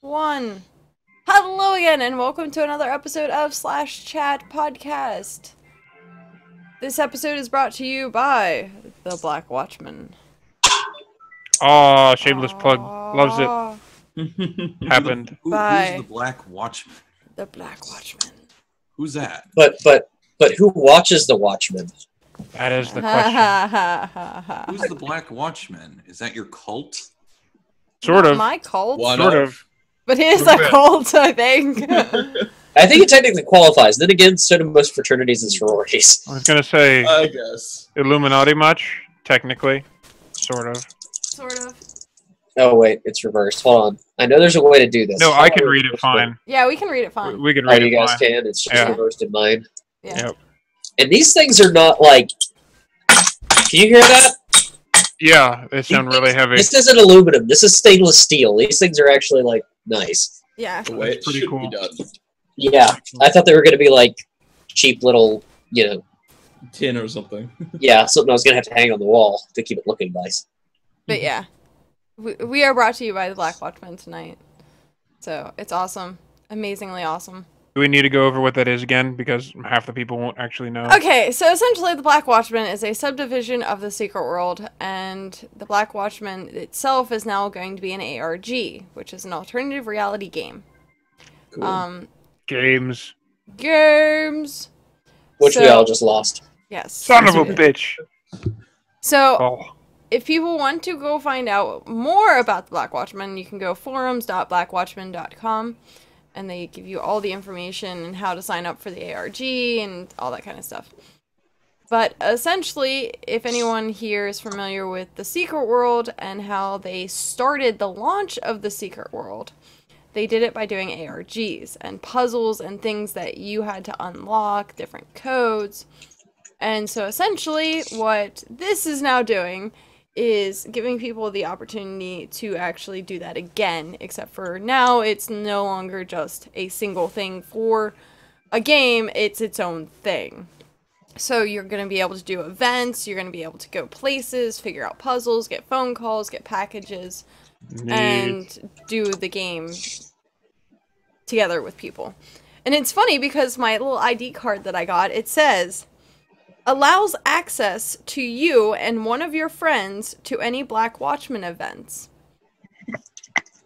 One. Hello again, and welcome to another episode of Slash Chat Podcast. This episode is brought to you by the Black Watchmen. Oh, shameless plug. Loves it. Happened. Who's Bye. the Black Watchman? The Black Watchmen. Who's that? But who watches the Watchmen? That is the question. Who's the Black Watchman? Is that your cult? Sort of. My cult. Sort of. But it is a cult, I think. I think it technically qualifies. Then again, so do most fraternities and sororities. I was gonna say I guess. Illuminati much, technically. Sort of. Sort of. Oh wait, it's reversed. Hold on. I know there's a way to do this. No, I can read it fine. Yeah, we can read it fine. We can Oh, read you it guys fine. can. It's just Yeah. reversed in mine. Yeah. Yep. And these things are not like. Can you hear that? Yeah, they sound really heavy. This isn't aluminum. This is stainless steel. These things are actually like nice. Yeah. The way it That's pretty should cool. be done. Yeah, I thought they were going to be like cheap little, Tin or something. yeah, something I was going to have to hang on the wall to keep it looking nice. But yeah. We are brought to you by the Black Watchmen tonight. So, it's awesome. Amazingly awesome. Do we need to go over what that is again? Because half the people won't actually know. Okay, so essentially the Black Watchmen is a subdivision of the Secret World, and the Black Watchmen itself is now going to be an ARG, which is an alternative reality game. Cool. Games. Games! Which we So- all just lost. Yes. Son of a bitch. So, Oh. if people want to go find out more about the Black Watchmen, you can go forums.blackwatchmen.com, and they give you all the information and how to sign up for the ARG and all that kind of stuff. But essentially, if anyone here is familiar with the Secret World and how they started the launch of the Secret World, they did it by doing ARGs and puzzles and things that you had to unlock, different codes. And so essentially, what this is now doing is giving people the opportunity to actually do that again, except for now it's no longer just a single thing for a game, it's its own thing. So you're going to be able to do events, you're going to be able to go places, figure out puzzles, get phone calls, get packages, and do the game together with people. And it's funny because my little ID card that I got, it says, allows access to you and one of your friends to any Black Watchmen events.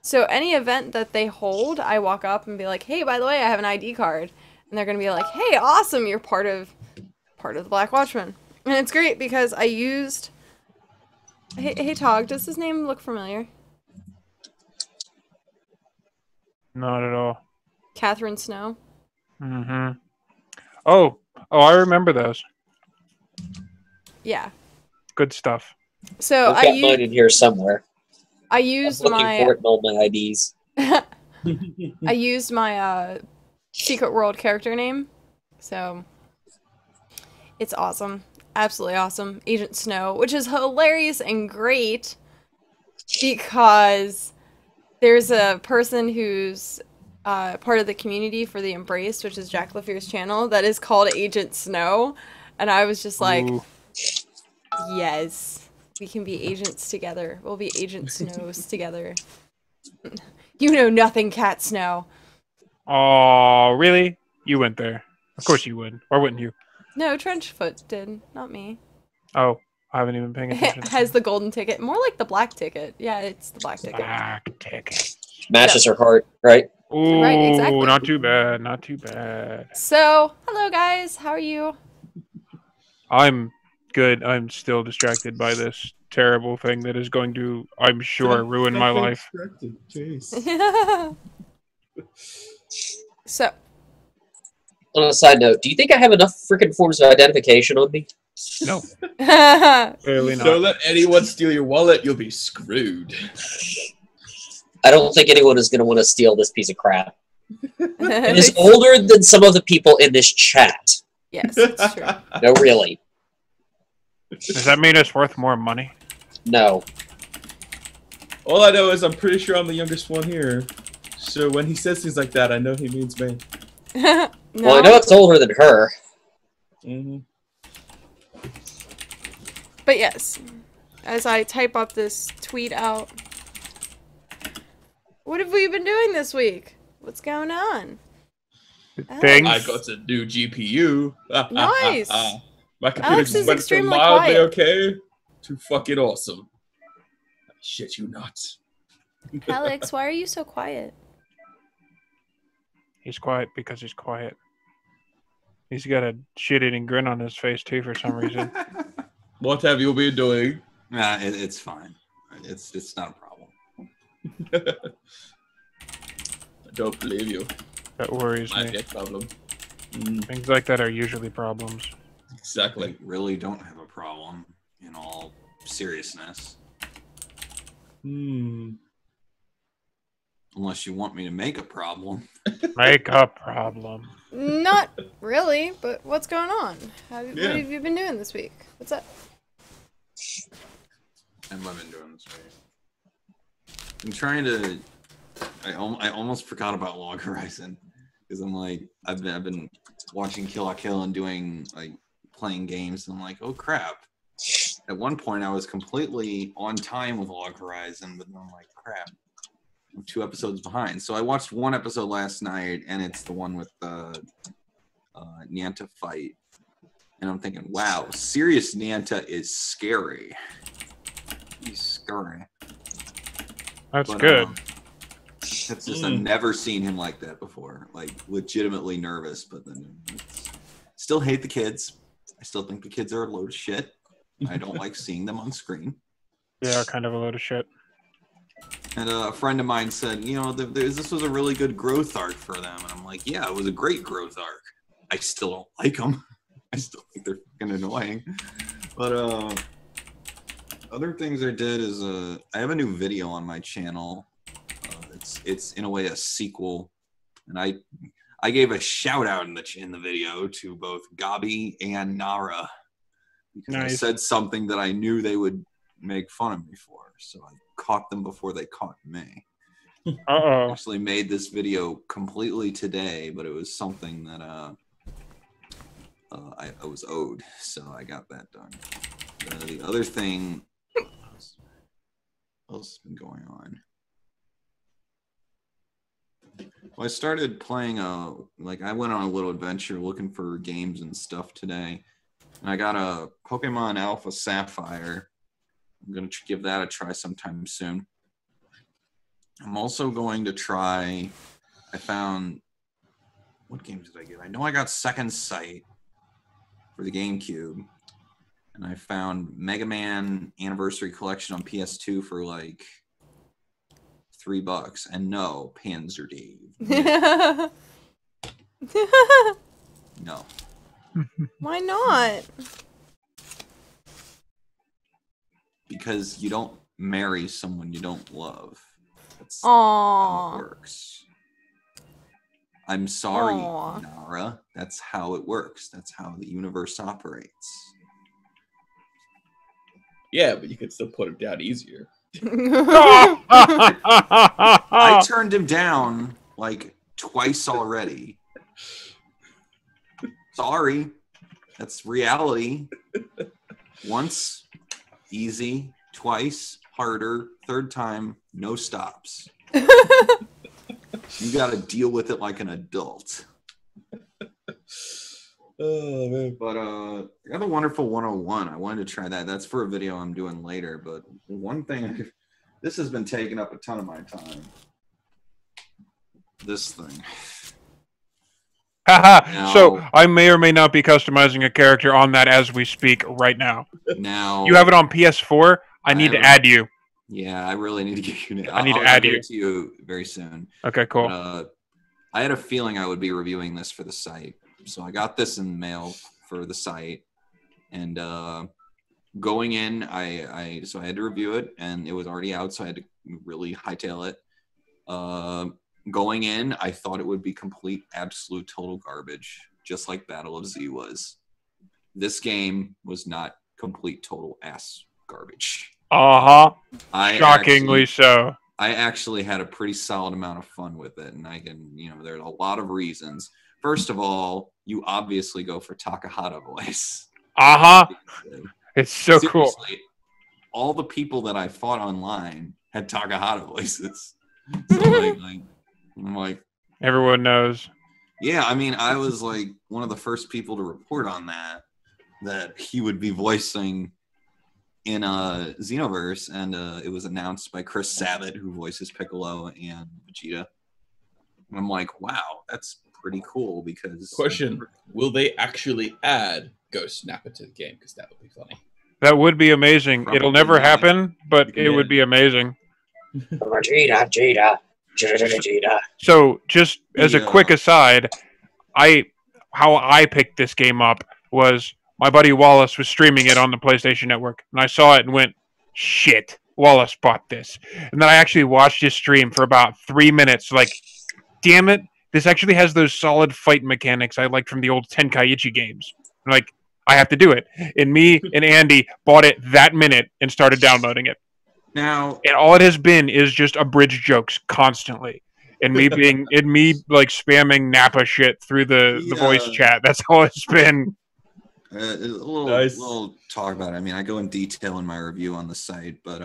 So any event that they hold, I walk up and be like, hey, by the way, I have an ID card. And they're going to be like, hey, awesome, you're part of the Black Watchmen. And it's great because I used... Hey, Tog, does his name look familiar? Not at all. Catherine Snow? Mm-hmm. Oh, I remember those. Yeah. Good stuff. So I've got mine in here somewhere. I I'm used looking for it in all my IDs. I used my Secret World character name, so it's awesome, absolutely awesome. Agent Snow, which is hilarious and great because there's a person who's part of the community for the Embraced, which is Jack LaFear's channel, that is called Agent Snow, and I was just like, Ooh. yes, we can be agents together. We'll be Agent Snows together. You know nothing, Cat Snow. Oh, really? You went there. Of course you would. Or wouldn't you? No, Trenchfoot did, not me. Oh, I haven't even paying attention. Has the golden ticket. More like the black ticket. Yeah, it's the black ticket. Black ticket. Matches her heart, right? Ooh, Right, exactly. not too bad. Not too bad. So, hello guys, how are you? I'm good. I'm still distracted by this terrible thing that is going to, I'm sure, ruin my life. Jeez. So, On a side note, do you think I have enough freaking forms of identification on me? No, yeah, clearly not. Don't let anyone steal your wallet, you'll be screwed. I don't think anyone is going to want to steal this piece of crap. It is older than some of the people in this chat. yes, it's true. No, really. Does that mean it's worth more money? No. All I know is I'm pretty sure I'm the youngest one here. So when he says things like that, I know he means me. No? Well, I know it's older than her. Mm-hmm. But yes, as I type up this tweet out, What have we been doing this week? What's going on? Things. I got a new GPU. Nice. My computer Alex just is went from extremely mildly quiet. okay to fucking awesome. Shit you not. Alex, why are you so quiet? He's quiet because he's quiet. He's got a shit-eating grin on his face too for some reason. What have you been doing? Nah, it's fine. It's not a problem. I don't believe you. That worries Might me. be a problem. Things like that are usually problems. Exactly. We really don't have a problem, in all seriousness. Unless you want me to make a problem. Make a problem. Not really, but what's going on? What Yeah. have you been doing this week? What's up? And what I've been doing this week. I'm trying to. I almost forgot about Log Horizon because I'm like I've been watching Kill la Kill and doing like playing games and I'm like, oh crap. At one point I was completely on time with Log Horizon, but then I'm like, crap. I'm 2 episodes behind. So I watched 1 episode last night and it's the one with the Nyanta fight. And I'm thinking, wow, serious Nyanta is scary. He's scary. That's But, good. It's just I've never seen him like that before. Like legitimately nervous, but then still hate the kids. I still think the kids are a load of shit. I don't like seeing them on screen. They are kind of a load of shit. And a friend of mine said, you know, this was a really good growth arc for them. And I'm like, yeah, it was a great growth arc. I still don't like them. I still think they're fucking annoying. But other things I did is I have a new video on my channel. It's in a way a sequel, and I gave a shout out in the video to both Gabi and Nara because I said something that I knew they would make fun of me for, so I caught them before they caught me. I actually made this video completely today, but it was something that I was owed, so I got that done. The other thing, what else has been going on? Well, I started playing I went on a little adventure looking for games and stuff today, and I got a Pokemon Alpha Sapphire. I'm going to give that a try sometime soon. I'm also going to try, I found, what games did I get? I know I got Second Sight for the GameCube, and I found Mega Man Anniversary Collection on PS2 for like $3, and no, Panzer D. No. Why not? Because you don't marry someone you don't love. That's how Aww. it works. I'm sorry, Aww. Nara. That's how it works. That's how the universe operates. Yeah, but you could still put him down easier. I turned him down like twice already. Sorry. That's reality. Once, easy. Twice, harder. Third time, no stops. You got to deal with it like an adult. Oh, man. But I got the Wonderful 101. I wanted to try that. That's for a video I'm doing later. But one thing, this has been taking up a ton of my time. This thing. Haha. So I may or may not be customizing a character on that as we speak right now. Now You have it on PS4. I need to add you. Yeah, I really need to get you. I need to add get you it to you very soon. Okay, cool. But, I had a feeling I would be reviewing this for the site, so I got this in the mail for the site, and going in, I had to review it, and it was already out, so I had to really hightail it. Going in, I thought it would be complete, absolute, total garbage, just like Battle of Z was. This game was not complete, total ass garbage. Shockingly so. I actually had a pretty solid amount of fun with it, and I can, there's a lot of reasons. First of all, you obviously go for Takahata voice. It's so Seriously, cool. All the people that I fought online had Takahata voices. So I'm like, Everyone knows. yeah. I mean, I was like one of the first people to report on that he would be voicing in Xenoverse, and it was announced by Chris Sabat, who voices Piccolo and Vegeta. And I'm like, wow, that's pretty cool. Because Question: will they actually add Ghost Nappa to the game? Because that would be funny. That would be amazing. Probably It'll never not. happen, but it Yeah. would be amazing. Vegeta. So, just as a Yeah. quick aside, how I picked this game up was my buddy Wallace was streaming it on the PlayStation Network, and I saw it and went, "Shit, Wallace bought this." And then I actually watched his stream for about 3 minutes, like, damn it, this actually has those solid fight mechanics I liked from the old Tenkaichi games. Like, I have to do it. And me and Andy bought it that minute and started downloading it. Now, And all it has been is just abridged jokes constantly. And me like spamming Nappa shit through the voice chat. That's all it's been. a Nice. little talk about it. I mean, I go in detail in my review on the site, but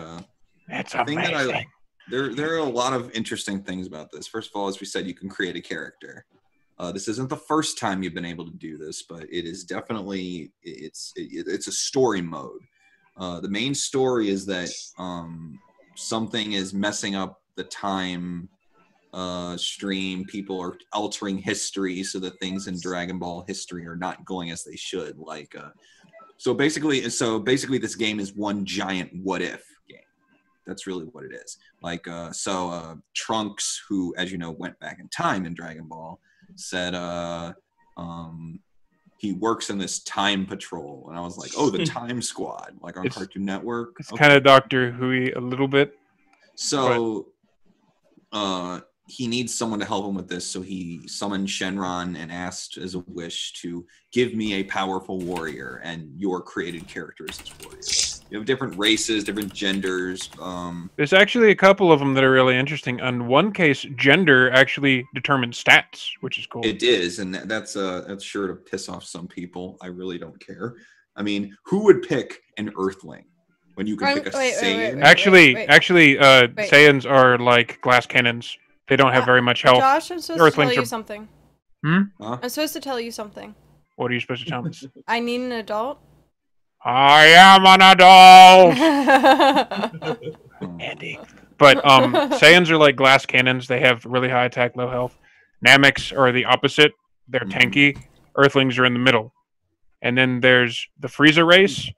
It's the thing that amazing. there are a lot of interesting things about this. First of all, as we said, you can create a character. This isn't the first time you've been able to do this, but it is definitely it's a story mode. The main story is that something is messing up the time stream. People are altering history so that things in Dragon Ball history are not going as they should. Like, so basically, this game is one giant what if game. That's really what it is. Like, Trunks, who, as you know, went back in time in Dragon Ball, said he works in this time patrol, and I was like, oh, the Time Squad, like on Cartoon Network. It's kind of Doctor Who-y a little bit. So he needs someone to help him with this, so he summoned Shenron and asked as a wish to give me a powerful warrior, and your created characters as warriors. You have different races, different genders. There's actually a couple of them that are really interesting. In one case, gender actually determines stats, which is cool. It is, and that's sure to piss off some people. I really don't care. I mean, who would pick an Earthling when you can pick a Saiyan? Actually, wait. Saiyans are like glass cannons. They don't have very much health. Josh, I'm supposed Earthlings to tell are- you something. Huh? I'm supposed to tell you something. What are you supposed to tell me? I need an adult. I am an adult, Andy. But Saiyans are like glass cannons. They have really high attack, low health. Nameks are the opposite. They're tanky. Earthlings are in the middle. And then there's the Frieza race,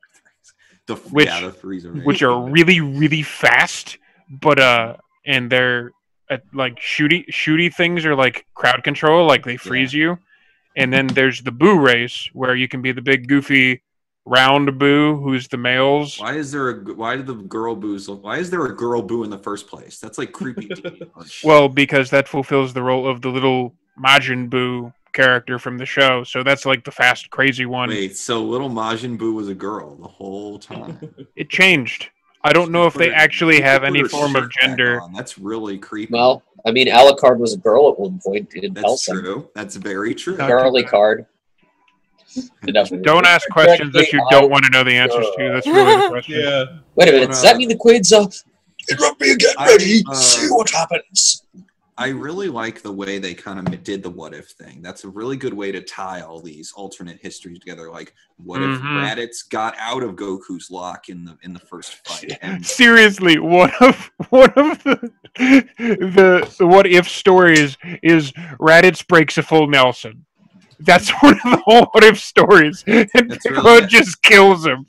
The Frieza race. which are really, really fast. But and they're like shooty things are like crowd control, like they freeze you. And then there's the Boo race, where you can be the big goofy round Boo, who's the males. Why is there a girl Boo in the first place? That's like creepy to me. Well, because that fulfills the role of the little Majin Buu character from the show. So that's like the fast, crazy one. Wait, so little Majin Buu was a girl the whole time. It changed. I don't know if they actually have any form of gender. That's really creepy. Well, I mean, Alucard was a girl at one point in that's Hellsing. true. That's very true. Girly card. Don't ask questions that you don't want to know the answers to. That's really the question. Yeah. Wait a minute, does that mean the Queen's up? Interrupt me again, ready? See what happens. I really like the way they kind of did the what if thing. That's a really good way to tie all these alternate histories together. Like, what if Raditz got out of Goku's lock in the first fight? And Seriously, one of the what if stories is Raditz breaks a full Nelson. That's one of the whole what if stories. And Piccolo just kills him.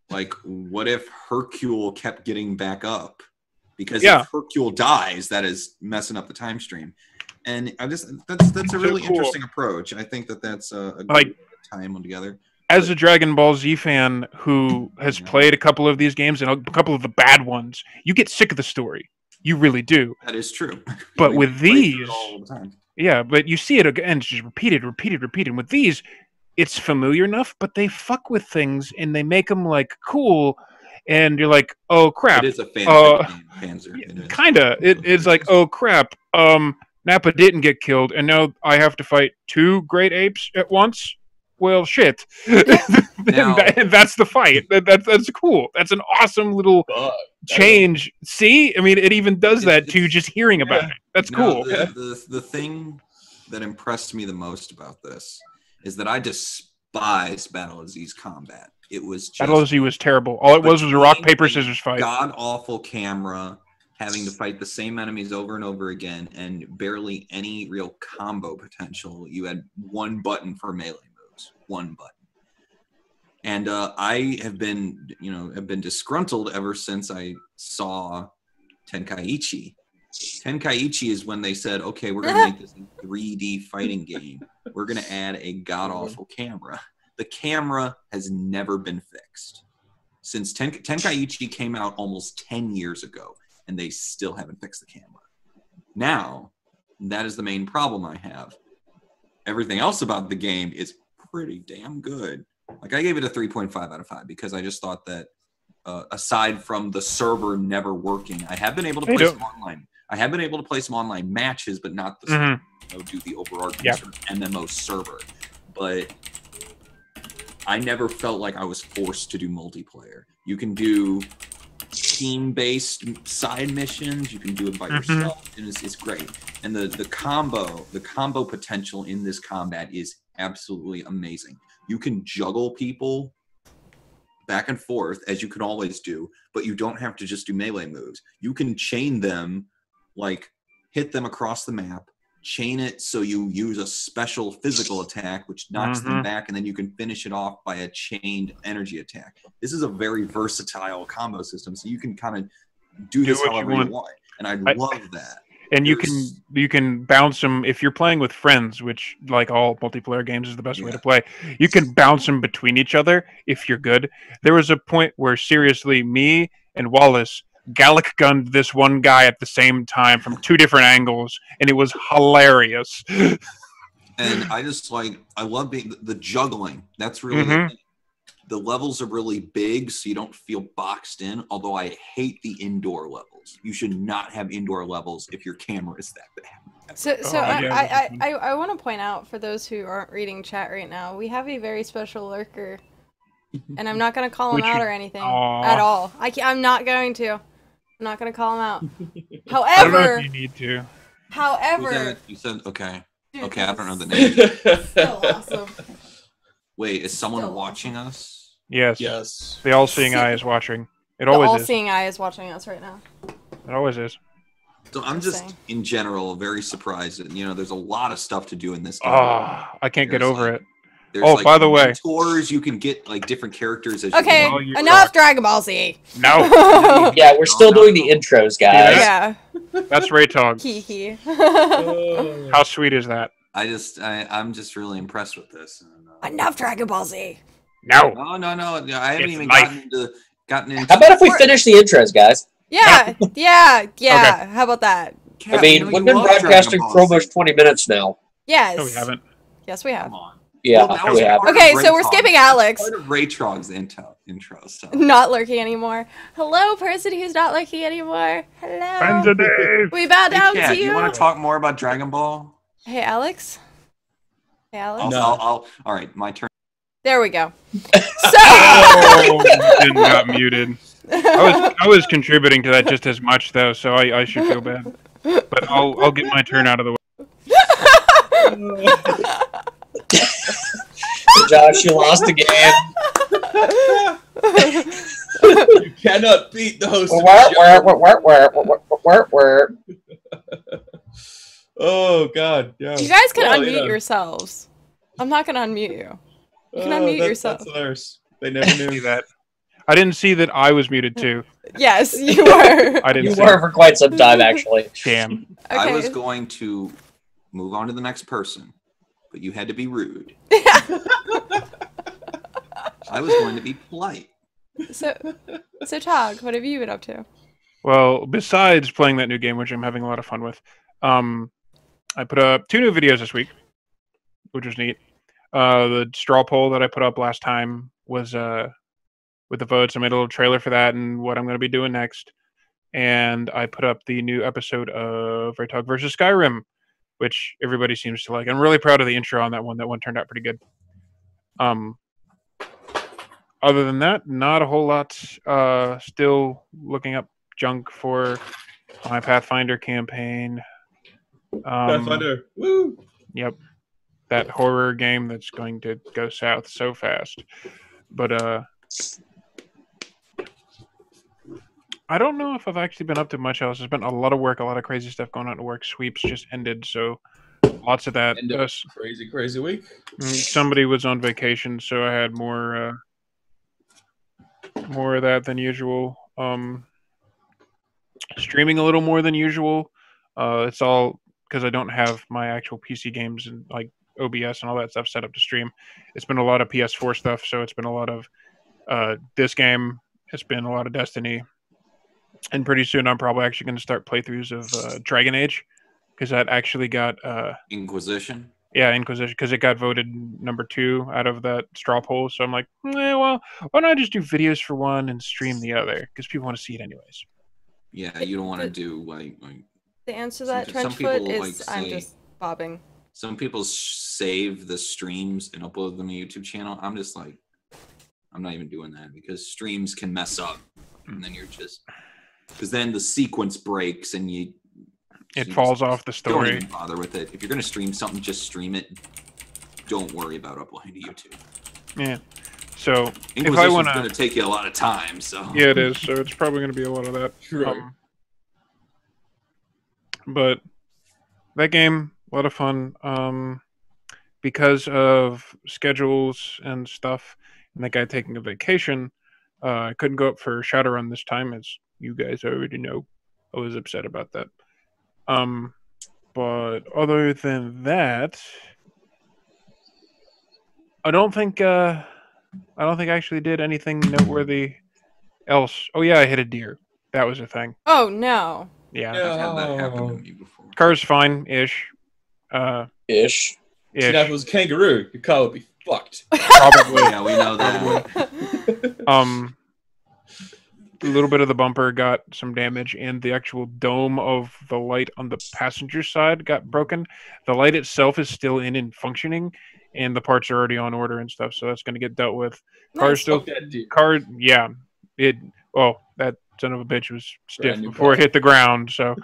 Like, what if Hercule kept getting back up? Because if Hercule dies, that is messing up the time stream. And that's a really interesting approach. I think that's a good way to tie them together. As a Dragon Ball Z fan who has played a couple of these games and a couple of the bad ones, you get sick of the story. You really do. That is true. But with these, all the time. yeah, but you see it again, it's just repeated. And with these, it's familiar enough, but they fuck with things and they make them like cool. And you're like, oh crap! It is a Panzer. Kinda. It's like, oh crap! Nappa didn't get killed, and now I have to fight two great apes at once. well, shit. Now- and that's the fight. That's cool. That's an awesome little change. See, I mean, it even does that to just hearing about it. That's Now, cool. The thing that impressed me the most about this is that I despise Battle of Z's combat. It was just Battle of Z was terrible. All it was a rock, paper, scissors fight. God awful camera, having to fight the same enemies over and over again, and barely any real combo potential. You had one button for melee moves, one button. And I have been disgruntled ever since I saw Tenkaichi. Tenkaichi is when they said, okay, we're going to make this a 3D fighting game. We're going to add a god-awful camera. The camera has never been fixed. Since Tenkaichi came out almost 10 years ago, and they still haven't fixed the camera. Now, that is the main problem I have. Everything else about the game is pretty damn good. Like, I gave it a 3.5 out of 5 because I just thought that aside from the server never working, I have been able to play some online. I have been able to play some online matches, but not the do the overarching sort of MMO server. But I never felt like I was forced to do multiplayer. You can do team-based side missions. You can do it by yourself, and it's great. And the combo potential in this combat is absolutely amazing. You can juggle people back and forth, as you can always do, but you don't have to just do melee moves. You can chain them, like hit them across the map, chain it so you use a special physical attack, which knocks them back, and then you can finish it off by a chained energy attack. This is a very versatile combo system, so you can kind of do this however you want. And I love that. And you can bounce them if you're playing with friends, which, like all multiplayer games, is the best way to play. You can bounce them between each other if you're good. There was a point where, seriously, me and Wallace Gallic gunned this one guy at the same time from 2 different angles, and it was hilarious. And I love being the juggling. That's really the levels are really big, so you don't feel boxed in. Although I hate the indoor levels. You should not have indoor levels if your camera is that bad. So I want to point out, for those who aren't reading chat right now, we have a very special lurker, and I'm not going to call him out or anything at all. I'm not going to. I'm not going to call him out. However, I don't know if you need to. However, you said okay. Okay, I don't know the name. Still awesome. Wait, is someone watching us? Yes. Yes. The all-seeing eye is watching. It The always is. all-seeing eye is watching us right now. It always is. So I'm just, in general, very surprised that, there's a lot of stuff to do in this game. Oh, I can't get over it. There's by the way, tours you can get like different characters. As okay, enough Dragon Ball Z. No. Yeah, we're still doing the intros, guys. Yeah. That's Raytog. Hee. How sweet is that? I'm just really impressed with this. Enough Dragon Ball Z. No. No. I haven't even gotten into. How about if we finish the intros, guys? Yeah. Okay. How about that? I mean, we've been broadcasting for almost 20 minutes now. Yes. No, we haven't. Yes, we have. Come on. Yeah, Well, we have. Okay, so we're skipping Alex. Part of Raytrog's intro. So. Not lurking anymore. Hello, person who's not lurking anymore. Hello. Friends of Dave. We bow down to Do you. you want to talk more about Dragon Ball? Hey, Alex. No. All right, my turn. There we go. Oh, didn't got muted. I was contributing to that just as much though, so I should feel bad. But I'll get my turn out of the way. Josh, you lost again. You cannot beat the host. Oh God! Yeah. You guys can unmute yourselves. I'm not gonna unmute you. You can unmute yourself. That's hilarious. They never knew that. I didn't see that I was muted too. Yes, you were. I didn't. You were for quite some time, actually. Damn. Okay. I was going to move on to the next person, but you had to be rude. I was going to be polite. So Tog, what have you been up to? Well, besides playing that new game, which I'm having a lot of fun with, I put up 2 new videos this week, which was neat. The straw poll that I put up last time was with the votes. I made a little trailer for that and what I'm going to be doing next. And I put up the new episode of Raytog vs. Skyrim, which everybody seems to like. I'm really proud of the intro on that one. That one turned out pretty good. Other than that, not a whole lot. Still looking up junk for my Pathfinder campaign. Pathfinder. Woo! Yep, that horror game that's going to go south so fast. But I don't know if I've actually been up to much else. There's been a lot of work, a lot of crazy stuff going on at work. Sweeps just ended, so lots of that. End of crazy week. Somebody was on vacation, so I had more of that than usual. Streaming a little more than usual. It's all because I don't have my actual PC games and like OBS and all that stuff set up to stream. It's been a lot of PS4 stuff, so it's been a lot of this game. It's been a lot of Destiny. And pretty soon I'm probably actually going to start playthroughs of Dragon Age, because that actually got... Inquisition? Yeah, Inquisition, because it got voted number 2 out of that straw poll. So I'm like, well, why don't I just do videos for one and stream the other? Because people want to see it anyways. Yeah, you don't want to do like the answer to that, some Trenchfoot, people, is like, I'm say- just bobbing. some people save the streams and upload them to YouTube channel. I'm just like, I'm not even doing that because streams can mess up, and then you're just because then the sequence breaks and It falls off the don't story. even bother with it. If you're gonna stream something, just stream it. Don't worry about uploading to YouTube. Yeah. So if I Inquisition's want gonna to... take you a lot of time. So Yeah, it is. So it's probably going to be a lot of that. Right. But that game, a lot of fun. Because of schedules and stuff, and that guy taking a vacation, I couldn't go up for Shadowrun this time, as you guys already know. I was upset about that. But other than that, I don't think I actually did anything noteworthy else. Oh yeah, I hit a deer. That was a thing. Oh no. Yeah. I've had that happen to me before. Car's fine-ish. Ish. See, now if it was a kangaroo, your car would be fucked. Probably. Yeah, we know that. A little bit of the bumper got some damage, and the actual dome of the light on the passenger side got broken. The light itself is still in and functioning, and the parts are already on order and stuff, so that's going to get dealt with. Car's Nice. still... Fuck that deer. Car, yeah. That son of a bitch was stiff Brand new before it car. hit the ground, so...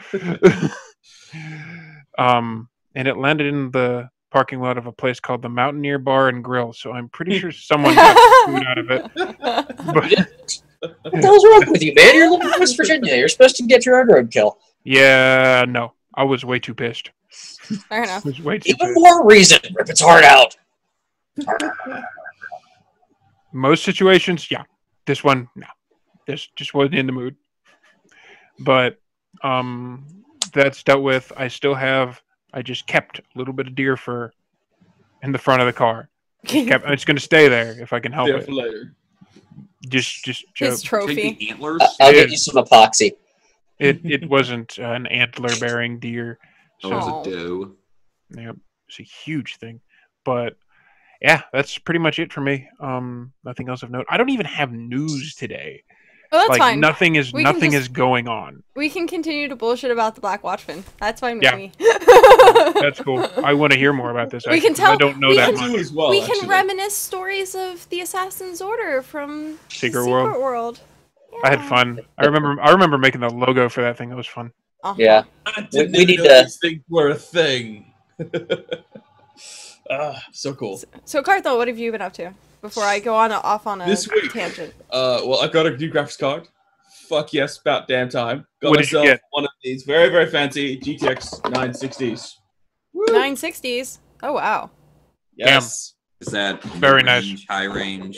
and it landed in the parking lot of a place called the Mountaineer Bar and Grill, so I'm pretty sure someone got food out of it. But What the hell's wrong with you, man? You're living in West Virginia. You're supposed to get your own roadkill. yeah, no, I was way too pissed. Fair enough. I was way too Even pissed. more reason. Rip its heart out. Most situations, yeah. This one, no. This just wasn't in the mood. But that's dealt with. I just kept a little bit of deer fur in the front of the car. It's going to stay there if I can help There it. for later. Just His joke. Take trophy. the antlers. I'll It get is. you some epoxy. It wasn't an antler bearing deer. Oh, So it was Aw. a doe. yeah, it's a huge thing. But yeah, that's pretty much it for me. Nothing else of note. I don't even have news today. Oh, that's like fine. nothing is We can nothing just- is going on. We can continue to bullshit about the Black Watchman. That's fine with Yeah. me. That's cool. I want to hear more about this. We actually, can 'cause I tell- don't know we that can- I much. do as well. we can actually. reminisce stories of the Assassin's Order from Secret the World. World. I had fun. I remember making the logo for that thing. It was fun. Uh-huh. Yeah. I didn't We even need know to- these things were a thing. So cool. So, Carthel, what have you been up to? Before I go off on a This week. tangent. Well, I got a new graphics card. Fuck yes, about damn time. Got What did you myself get? one of these very, very fancy GTX 960s. Woo! 960s. Oh wow. Yes. Is that Very nice. mid-range, high range?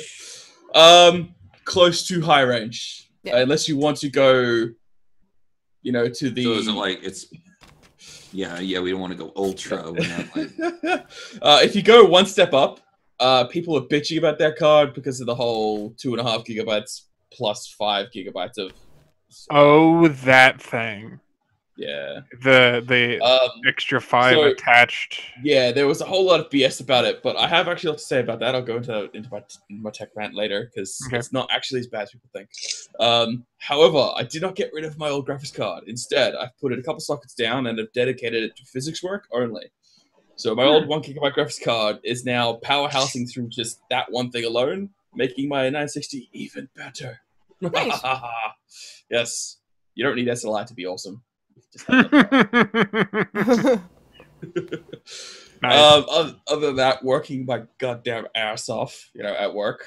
Close to high range. Yeah. Unless you want to go, to the. So is it like it's? Yeah, we don't want to go ultra. We're not like, If you go one step up, people are bitching about that card because of the whole 2.5 gigabytes plus 5 gigabytes of. Oh, that thing. Yeah. The extra 5 so- attached. Yeah, there was a whole lot of BS about it, but I have actually a lot to say about that. I'll go into my tech rant later because Okay. it's not actually as bad as people think. However, I did not get rid of my old graphics card. Instead, I've put it a couple sockets down and have dedicated it to physics work only. So my old 1 gigabyte graphics card is now powerhousing through just that one thing alone, making my 960 even better. Nice. Yes, you don't need SLI to be awesome. Just have that. Nice. Other than that, working my goddamn ass off, at work.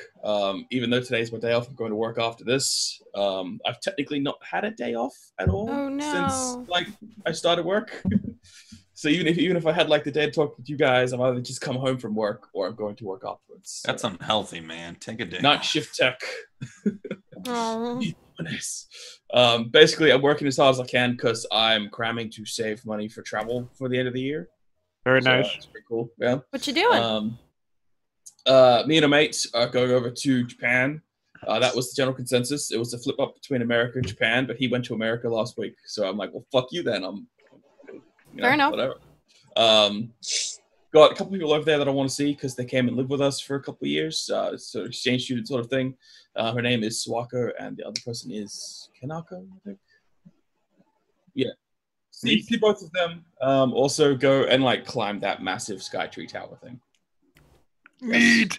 Even though today's my day off, I'm going to work after this. I've technically not had a day off at all Oh, no. since I started work. So even if I had the day to talk with you guys, I'm either just come home from work or I'm going to work afterwards. That's unhealthy, man. Take a day. Night shift tech. Aw. Nice. Basically, I'm working as hard as I can because I'm cramming to save money for travel for the end of the year. Very So, nice. it's pretty cool. Yeah. What you doing? Me and a mate are going over to Japan. That was the general consensus. It was a flip up between America and Japan, but he went to America last week. So I'm like, well, fuck you then. Fair enough. Whatever. Got a couple people over there that I want to see because they came and lived with us for a couple of years. So exchange student sort of thing. Her name is Suwako, and the other person is Kanako, I think. Yeah. See both of them. Also go and climb that massive Skytree Tower thing. Meat.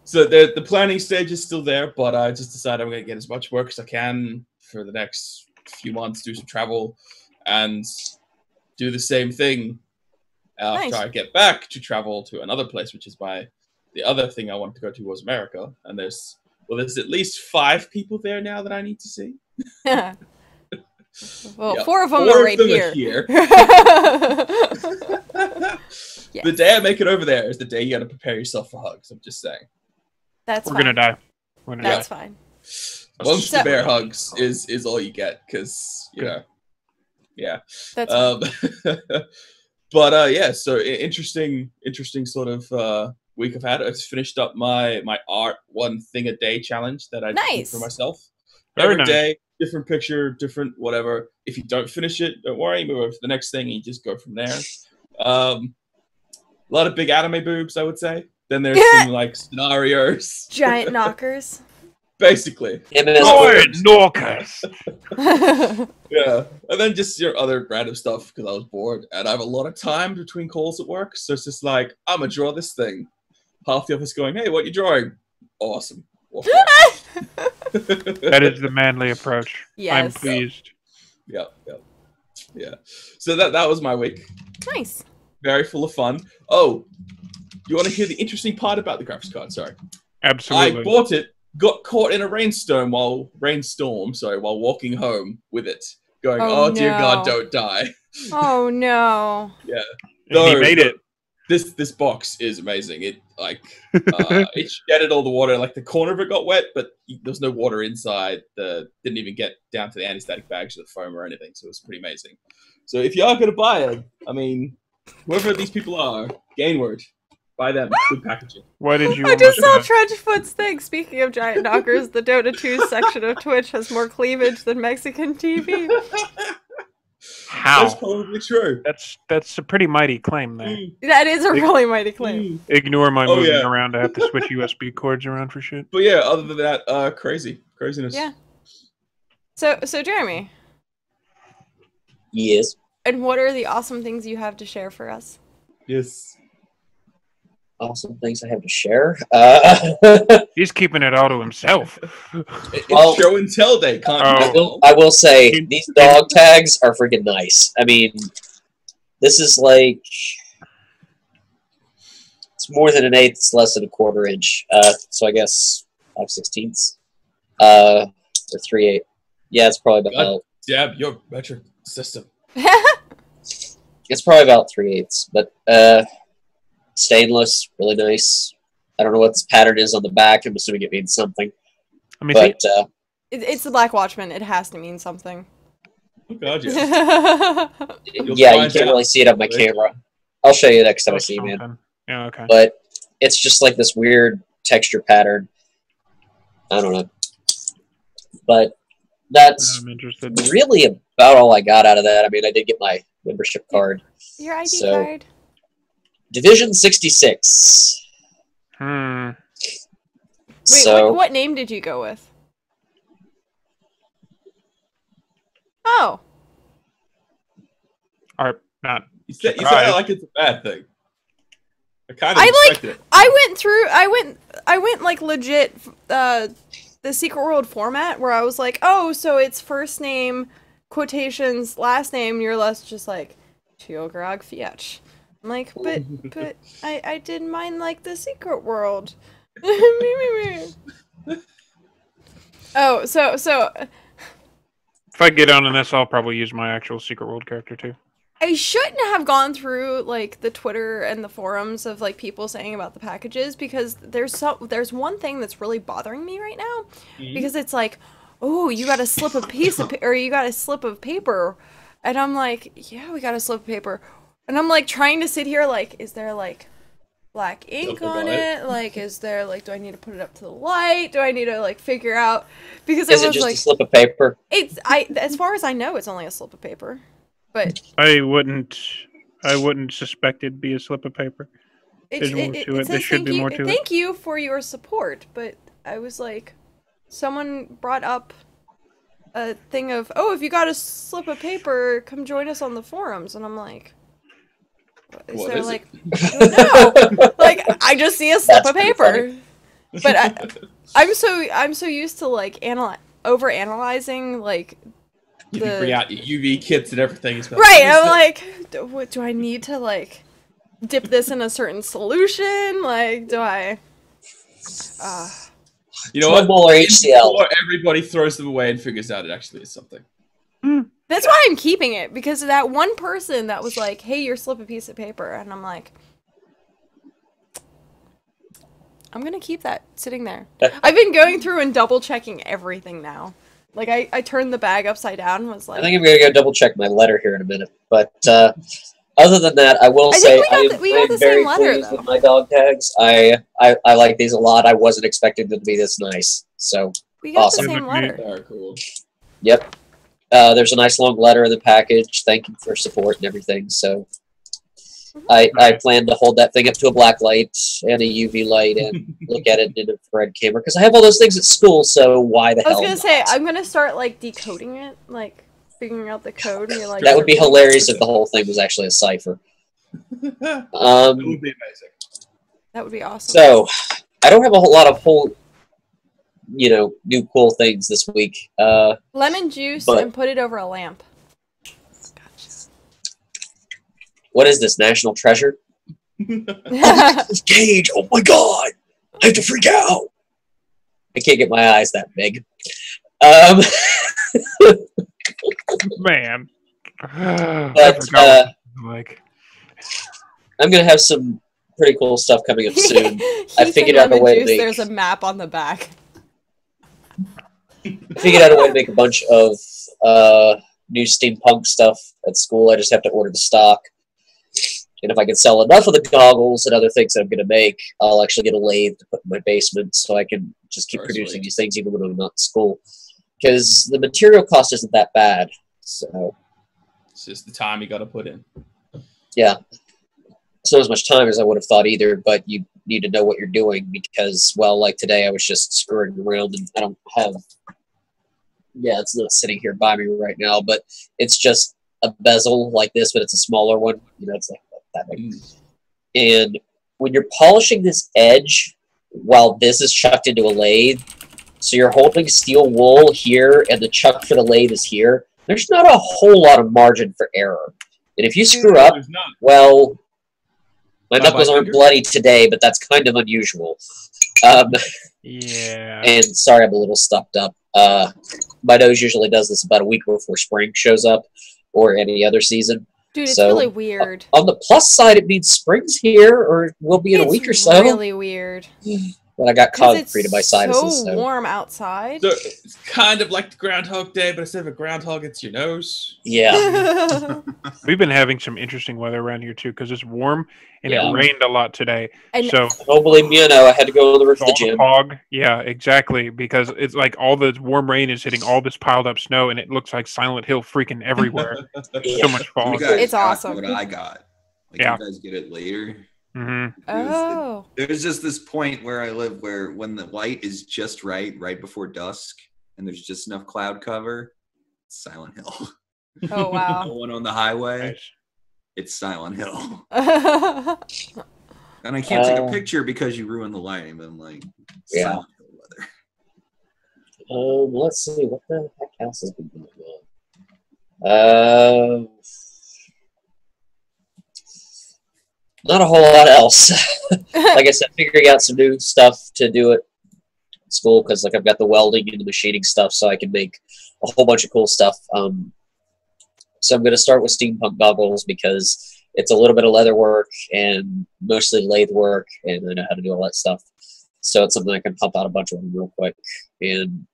So the planning stage is still there, but I just decided I'm going to get as much work as I can for the next few months, do some travel, and do the same thing after I get back to travel to another place, which is the other thing I wanted to go to was America. And there's at least 5 people there now that I need to see. Well, Yep. 4 of them 4 are right of them here. are here. Yes. The day I make it over there is the day you got to prepare yourself for hugs. I'm just saying. That's We're fine. gonna die. We're gonna That's die. fine. Monster So- bear hugs is all you get because yeah. That's fine. But yeah, so interesting sort of week I've had. I've finished up my art 1 thing a day challenge that I did Nice. for myself. Very Every nice. day, different picture, different whatever. If you don't finish it, don't worry, move over to the next thing and you just go from there. A lot of big anime boobs, I would say. Then there's some scenarios. Giant knockers. Basically. Giant knockers. Yeah, and then just other random stuff because I was bored and I have a lot of time between calls at work, so it's just I'm gonna draw this thing. Half the office going, "Hey, what you drawing?" Awesome. That is the manly approach. Yes. I'm pleased. Yeah. So that was my week. Nice. Very full of fun. Oh, you want to hear the interesting part about the graphics card? Sorry, Absolutely. I bought it. Got caught in a rainstorm while walking home with it, going, Oh, "Oh dear no. God, don't die." Oh no. Yeah. And he made it. This box is amazing. It it shedded all the water. The corner of it got wet, but there's no water inside. Didn't even get down to the anti-static bags or the foam or anything. So it was pretty amazing. So if you are going to buy it, I mean, whoever these people are, Gainward, buy them. Good packaging. Why did you? I just saw almost- Trenchfoot's thing. Speaking of giant knockers, the Dota 2 section of Twitch has more cleavage than Mexican TV. How? That's probably true. That's a pretty mighty claim there. That is a really mighty claim. Ignore my Oh, moving yeah. around. I have to switch USB cords around for shit. But yeah, other than that, craziness. Yeah. So Jeremy, Yes. and what are the awesome things you have to share for us? Yes. Awesome things I have to share. He's keeping it all to himself. It's Well- show and tell day. Can't Oh. you tell? I will say these dog tags are freaking nice. I mean, this is it's more than an eighth, it's less than a quarter inch. So I guess 5/16, or 3/8. Yeah, it's probably about. Deb, your metric system. It's probably about 3/8, but stainless, really nice. I don't know what this pattern is on the back. I'm assuming it means something, Let me see. but It's the Black Watchman. It has to mean something. Oh God, yeah. You'll yeah, you find can't out really see it on my later. camera. I'll show you next time I That's see you, man. something. Yeah. Okay. But it's just this weird texture pattern. I don't know. But that's I'm interested. really about all I got out of that. I mean, I did get my membership card. Your ID So- card. Division 66. Hmm. Wait, So, what name did you go with? Oh, Art, not You said that like it's a bad thing. I kind of expected it. I went like legit the Secret World format where I was like, oh, so it's first name quotations last name, and you're less just like Teograg Fietch. I'm like, but I didn't mind like the Secret World. Oh, so if I get on this, I'll probably use my actual Secret World character too. I shouldn't have gone through like the Twitter and the forums of like people saying about the packages, because there's one thing that's really bothering me right now, because it's like, oh, you got a slip of you got a slip of paper, and I'm like, yeah, we got a slip of paper, and I'm like trying to sit here like, is there like black ink on it? Like, is there like, do I need to put it up to the light? Do I need to like figure out, because is it just like a slip of paper? As far as I know, it's only a slip of paper. But I wouldn't suspect it'd be a slip of paper. There's more to it. There should be more to it. Thank you for your support, but I was like, someone brought up a thing of, oh, if you got a slip of paper, come join us on the forums, and I'm like, what is like, no, like I just see a slip of paper, but I'm so used to like over analyzing like. You bring out your UV kits and everything. Right, I'm like, do I need to like dip this in a certain solution? Like, do I? You know what? Or HCl. Or everybody throws them away and figures out it actually is something. That's why I'm keeping it, because of that one person that was like, "Hey, your slip a piece of paper," and I'm like, I'm gonna keep that sitting there. I've been going through and double checking everything now. Like, I turned the bag upside down and was like... I think I'm going to go double check my letter here in a minute. But other than that, I will say I am very pleased with my dog tags. I like these a lot. I wasn't expecting them to be this nice. So, we got awesome. the same letter. Very cool. Yep. There's a nice long letter in the package. Thank you for support and everything. So, I plan to hold that thing up to a black light and a UV light and look at it in a infrared camera, because I have all those things at school, so why the hell I was going to say, not? I'm going to start, like, decoding it, like, figuring out the code. And you're like, that would be hilarious if the whole thing was actually a cipher. That would be amazing. That would be awesome. So, I don't have a whole lot of new cool things this week. Lemon juice and put it over a lamp. What is this, National Treasure? This cage! Oh my god! I have to freak out! I can't get my eyes that big. Man. But, I'm gonna have some pretty cool stuff coming up soon. I figured out a way to make... There's a map on the back. I figured out a way to make a bunch of new steampunk stuff at school. I just have to order the stock. And if I can sell enough of the goggles and other things that I'm going to make, I'll actually get a lathe to put in my basement so I can just keep producing these things even when I'm not in school. Because the material cost isn't that bad. So it's just the time you got to put in. Yeah. It's not as much time as I would have thought either, but you need to know what you're doing because, well, like today I was just screwing around and I don't have... Yeah, it's not sitting here by me right now, but it's just a bezel like this, but it's a smaller one. You know, it's like that big. And when you're polishing this edge while this is chucked into a lathe, so you're holding steel wool here and the chuck for the lathe is here, there's not a whole lot of margin for error. And if you screw up, well, my knuckles aren't bloody today, but that's kind of unusual. Yeah. And sorry, I'm a little stuffed up. My nose usually does this about a week before spring shows up or any other season. Dude, it's really weird. On the plus side, it means spring's here, or will be in a week or so. It's really weird. But I got concrete in my sinuses. So warm outside. So it's kind of like the Groundhog Day, but instead of a groundhog, it's your nose. Yeah. We've been having some interesting weather around here, too, because it's warm, and it rained a lot today. And so don't believe me, I know. I had to go on the roof of the gym. Fog. Yeah, exactly, because it's like all the warm rain is hitting all this piled up snow, and it looks like Silent Hill freaking everywhere. So much fog. It's awesome. What I got. Like, you guys get it later. Mm-hmm. Oh. There's just this point where I live where when the light is just right before dusk, and there's just enough cloud cover, it's Silent Hill. Oh, wow. The one on the highway. Nice. it's Silent Hill. Oh And I can't take a picture because you ruined the lighting, but I'm like, Silent Hill weather. Let's see, what the heck else has been going on? Not a whole lot else. Like I said, figuring out some new stuff to do at school, because like I've got the welding and the machining stuff, so I can make a whole bunch of cool stuff. So I'm going to start with steampunk goggles because it's a little bit of leather work and mostly lathe work, and I know how to do all that stuff. So it's something I can pump out a bunch of them real quick. And,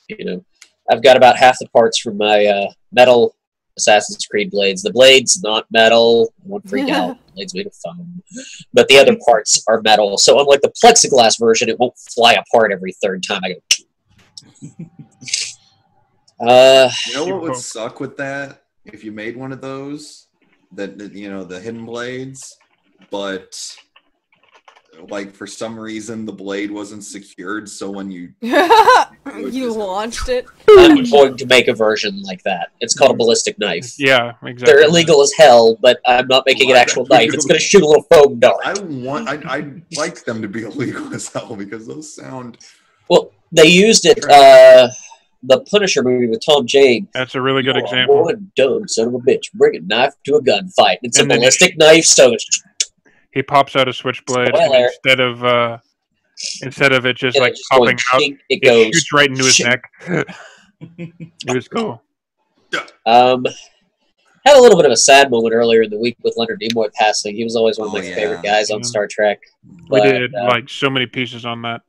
you know, I've got about half the parts from my metal Assassin's Creed blades. The blade's not metal. I won't freak out. The blade's made of foam. But the other parts are metal. So unlike the plexiglass version, it won't fly apart every third time I go. You know what would suck with that? If you made one of those, that you know, the hidden blades, but like for some reason the blade wasn't secured, so when you launched it. I'm going to make a version like that. It's called a ballistic knife. Yeah, exactly. They're illegal as hell, but I'm not making an actual knife. It's going to shoot a little foam dart. I'd like them to be illegal as hell because those sound. Well, they used it. The Punisher movie with Tom Jane. That's a really good example. What a dumb son of a bitch! Bring a knife to a gunfight. It's And a then ballistic knife, so he pops out a switchblade Spoiler. instead of it just Yeah, like just popping going out, chink, it it goes shoots right into his chink. neck. It was cool. Had a little bit of a sad moment earlier in the week with Leonard Nimoy passing. He was always one of my favorite guys on Yeah. Star Trek. We But, did like so many pieces on that.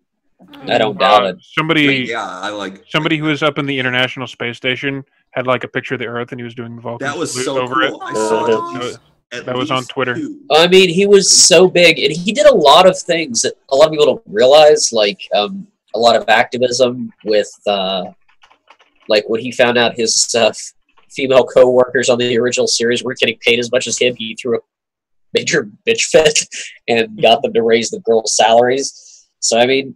I don't doubt it. Somebody I like somebody who was up in the International Space Station had like a picture of the Earth, and he was doing the Vulcan that was salute so over cool. it. I saw That was on least Twitter. 2. I mean, he was so big, and he did a lot of things that a lot of people don't realize, like a lot of activism with, like when he found out his female co-workers on the original series weren't getting paid as much as him, he threw a major bitch fit and got them to raise the girls' salaries. So, I mean,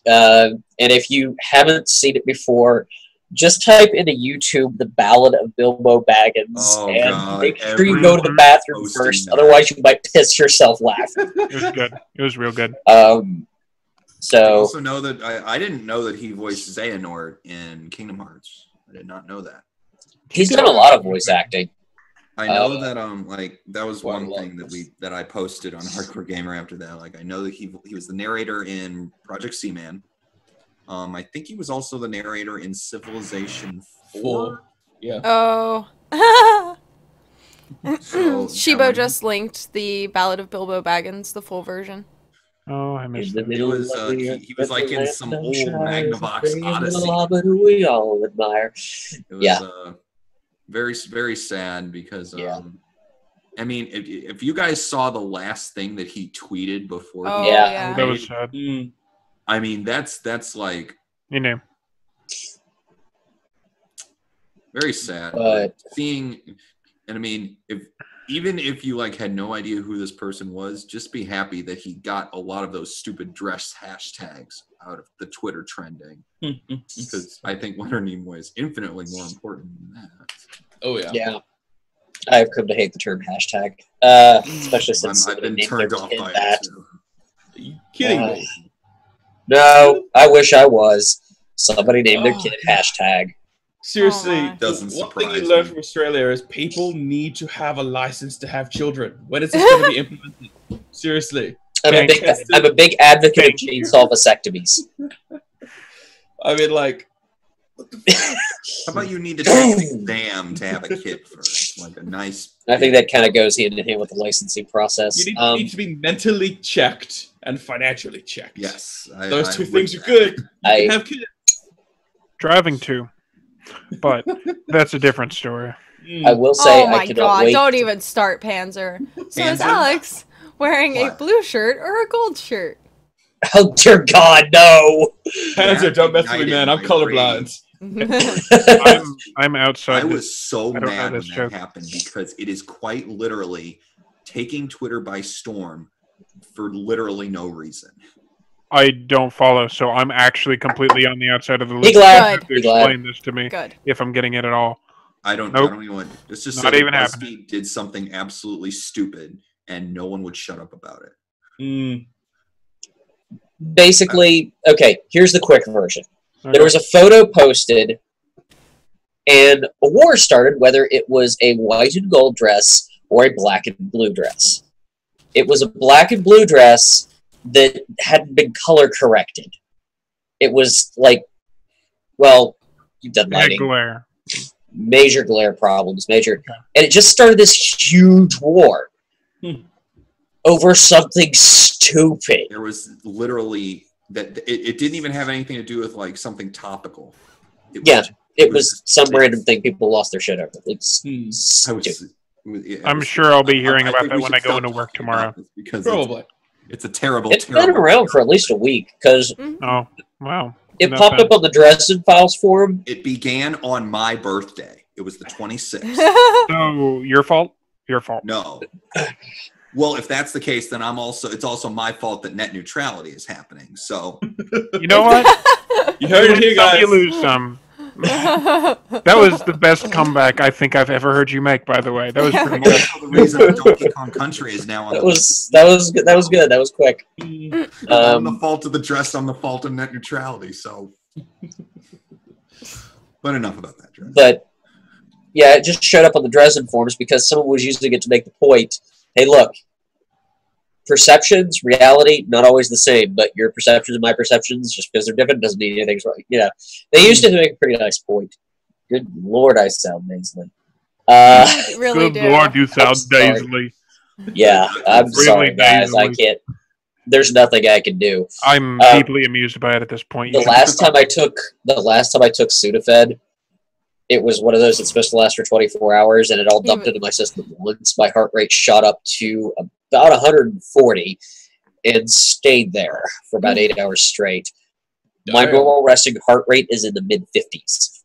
and if you haven't seen it before, just type into YouTube the Ballad of Bilbo Baggins and make sure you go to the bathroom first, otherwise you might piss yourself laughing. It was good. It was real good. I So also know that I didn't know that he voiced Xehanort in Kingdom Hearts. I did not know that. he's done a lot of voice acting. I know that like that was Well, one thing that I posted on Hardcore Gamer after that. Like I know that he was the narrator in Project Seaman. I think he was also the narrator in Civilization 4. Yeah. Oh. So, Shibo just linked the Ballad of Bilbo Baggins, the full version. Oh, I missed that. He was like in some old Magnavox Odyssey. We all admire. It was Yeah. very, very sad because Yeah. I mean, if you guys saw the last thing that he tweeted before, Oh, Yeah. yeah. That was sad. I mean, that's like You know. very sad. But- Seeing, and I mean, even if you like had no idea who this person was, just be happy that he got a lot of those stupid dress hashtags out of the Twitter trending. Because I think Leonard Nimoy is infinitely more important than that. Oh yeah. Yeah. I've come to hate the term hashtag, especially since I've been somebody named their turned off kid by that. it too. Are you kidding me? No, I wish I was. Somebody named their kid hashtag. Seriously, Oh, my. Doesn't one thing you surprise learn me. from Australia is people need to have a license to have children. When is this going to be implemented? Seriously. I'm a big advocate of chainsaw vasectomies. I mean, like, How about you need to take an exam to have a kid first? Like a nice. I think that kind of goes hand in hand with the licensing process. you need to be mentally checked and financially checked. Yes. Those two would- things are good. You I- can have kids. Driving too. But that's a different story. I will say Oh I my cannot god, wait. don't even start, Panzer. So is Panzer? Alex wearing a What? blue shirt or a gold shirt? Oh dear God, no! Panzer, don't mess with me, ignited man. I'm my colorblind. I'm outside. I was so I don't know mad when this that joke. happened because it is quite literally taking Twitter by storm for literally no reason. I don't follow, so I'm actually completely on the outside of the Be loop. glad. You have to Good. Be glad. explain this to me Good. if I'm getting it at all. I don't even want. Let's just say Not even BuzzFeed did something absolutely stupid, and no one would shut up about it. Basically, okay. Here's the quick version. Okay. There was a photo posted, and a war started. Whether it was a white and gold dress or a black and blue dress, it was a black and blue dress that hadn't been color corrected. It was like, well, you've done lighting. Glare. Major glare problems, and it just started this huge war over something stupid. There was literally that it didn't even have anything to do with like something topical. It was some random thing people lost their shit over. It's stupid. I'm sure I'll be hearing about that when I go into work tomorrow. Because Probably. it's a terrible. It's been around for at least a week because Oh, wow. it popped up on the Dresden Files forum. It began on my birthday. It was the 26th. So your fault? Your fault. No. Well, if that's the case, then it's also my fault that net neutrality is happening. So You know what? You heard it here, guys. You lose some. That was the best comeback I think I've ever heard you make. By the way, that was pretty good. the reason that Donkey Kong Country is now on That was good. That was good. That was quick. I'm the fault of the dress. I'm the fault of net neutrality. So, but enough about that dress. But yeah, it just showed up on the Dresden forums because someone was using it to make the point. Hey, look, perceptions, reality, not always the same, but your perceptions and my perceptions, just because they're different, doesn't mean anything's right. You know, they used it to make a pretty nice point. Good Lord, I sound nasally. Really Good Lord, you sound nasally. Yeah, I'm Really sorry, guys. nasally. I can't. There's nothing I can do. I'm deeply amused by it at this point. The last time I took Sudafed, it was one of those that's supposed to last for 24 hours, and it all dumped into my system at once. My heart rate shot up to about 140 and stayed there for about 8 hours straight. My normal resting heart rate is in the mid-50s.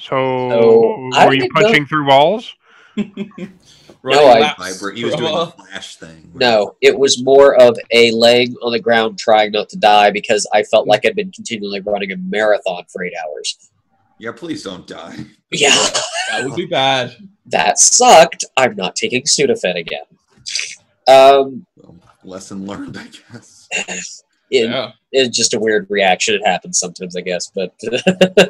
So were you punching through walls? No, he was doing the flash thing. No, it was more of a laying on the ground trying not to die because I felt like I'd been continually running a marathon for 8 hours. Yeah, please don't die. Yeah. That would be bad. That sucked. I'm not taking Sudafed again. Well, lesson learned, I guess. It's just a weird reaction. It happens sometimes, I guess. But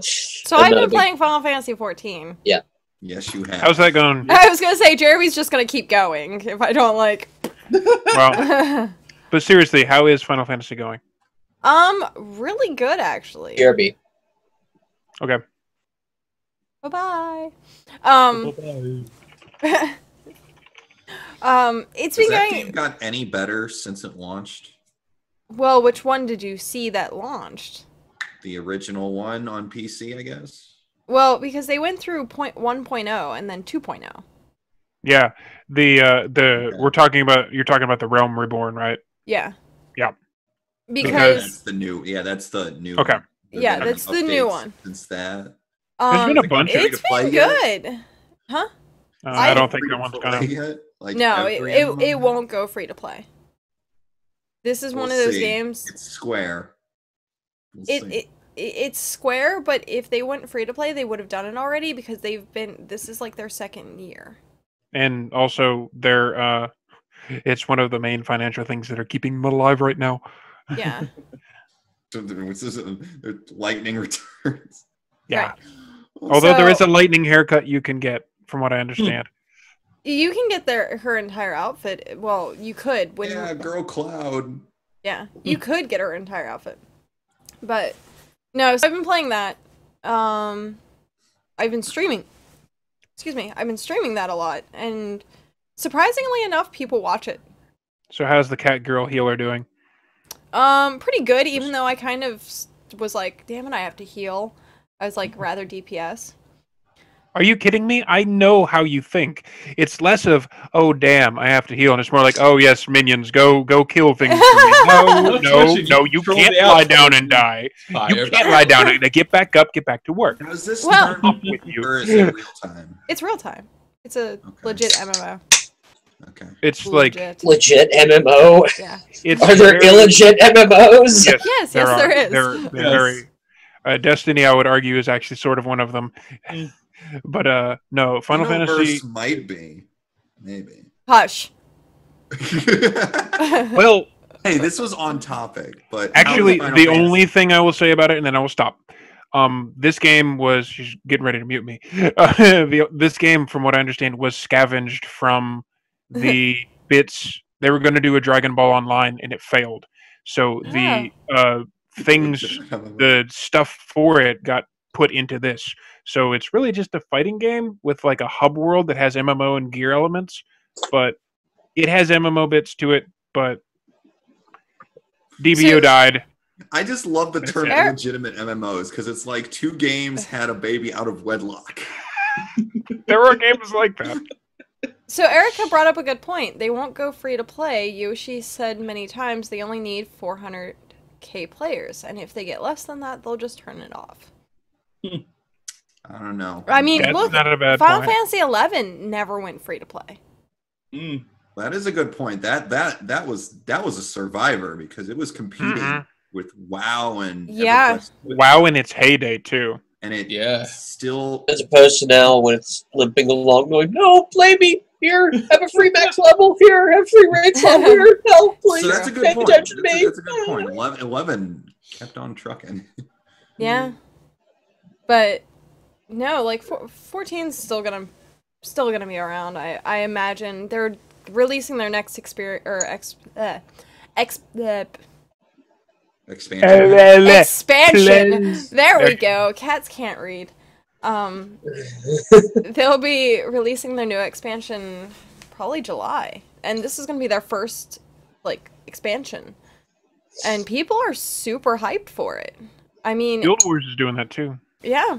So I've been playing Final Fantasy 14. Yeah. Yes, you have. How's that going? I was gonna say Jeremy's just gonna keep going if I don't like. Well, but seriously, how is Final Fantasy going? Really good actually. Jeremy. Okay. Bye-bye. It's been Has that going. game got any better since it launched? Well, which one did you see that launched? The original one on PC, I guess. Well, because they went through 1.0 and then 2.0. Yeah, you're talking about the Realm Reborn, right? Yeah. Yeah. Because that's the new. Yeah, that's the new. Okay. One. Yeah, that's the new one. Since that. There's been a bunch of It's been good. Huh? I don't think that one's gonna. No, it won't go free to play. This is one of those games. It's Square. It's Square, but if they went free to play, they would have done it already because this is like their second year. And also, it's one of the main financial things that are keeping them alive right now. Yeah. Lightning returns. Yeah. Right. Although there is a lightning haircut you can get, from what I understand. You can get her entire outfit. Well, you could. Girl Cloud. Yeah, you could get her entire outfit. But, no, so I've been playing that. I've been streaming. Excuse me. I've been streaming that a lot. And surprisingly enough, people watch it. So how's the cat girl healer doing? Pretty good, even though I kind of was like, damn it, I have to heal. I was like, rather DPS. Are you kidding me? I know how you think. It's less of, oh damn, I have to heal, and it's more like, oh yes, minions, go kill things for me. No, you can't lie down and die. You can't lie down and get back up, get back to work. Now, is this Well, with you? Or is it real time? It's real time. It's a legit MMO. Okay. It's Legit. Legit MMO. Yeah. It's Are there illegit MMOs? Yes, there is. They're very. Destiny, I would argue, is actually sort of one of them. But no, Final Fantasy might be, maybe. Hush. Well, hey, this was on topic, but actually, the only thing I will say about it, and then I will stop. This game was she's getting ready to mute me. This game, from what I understand, was scavenged from the bits. They were going to do a Dragon Ball Online, and it failed. So the things, the stuff for it got put into this. So it's really just a fighting game with like a hub world that has MMO and gear elements, but it has MMO bits to it. But DBO died. I just love the term illegitimate MMOs because it's like 2 games had a baby out of wedlock. There were games like that. So Erica brought up a good point. They won't go free to play. Yoshi said many times they only need 400k players, and if they get less than that, they'll just turn it off. I don't know. I mean, That's look, not a bad Final point. Fantasy 11 never went free to play. That is a good point. That was a survivor because it was competing with WoW and WoW in its heyday too. And it still, as opposed to now when it's limping along, going, "No, play me here. Have a free max level here. Have free ranks level here. No, please." So that's a good pay point. attention to me. That's a good point. 11 kept on trucking. Yeah, but no, like 14's still gonna be around. I imagine they're releasing their next expansion. There we go. Cats can't read. They'll be releasing their new expansion probably July, and this is gonna be their first like expansion, and people are super hyped for it. I mean, Guild Wars is doing that too. Yeah.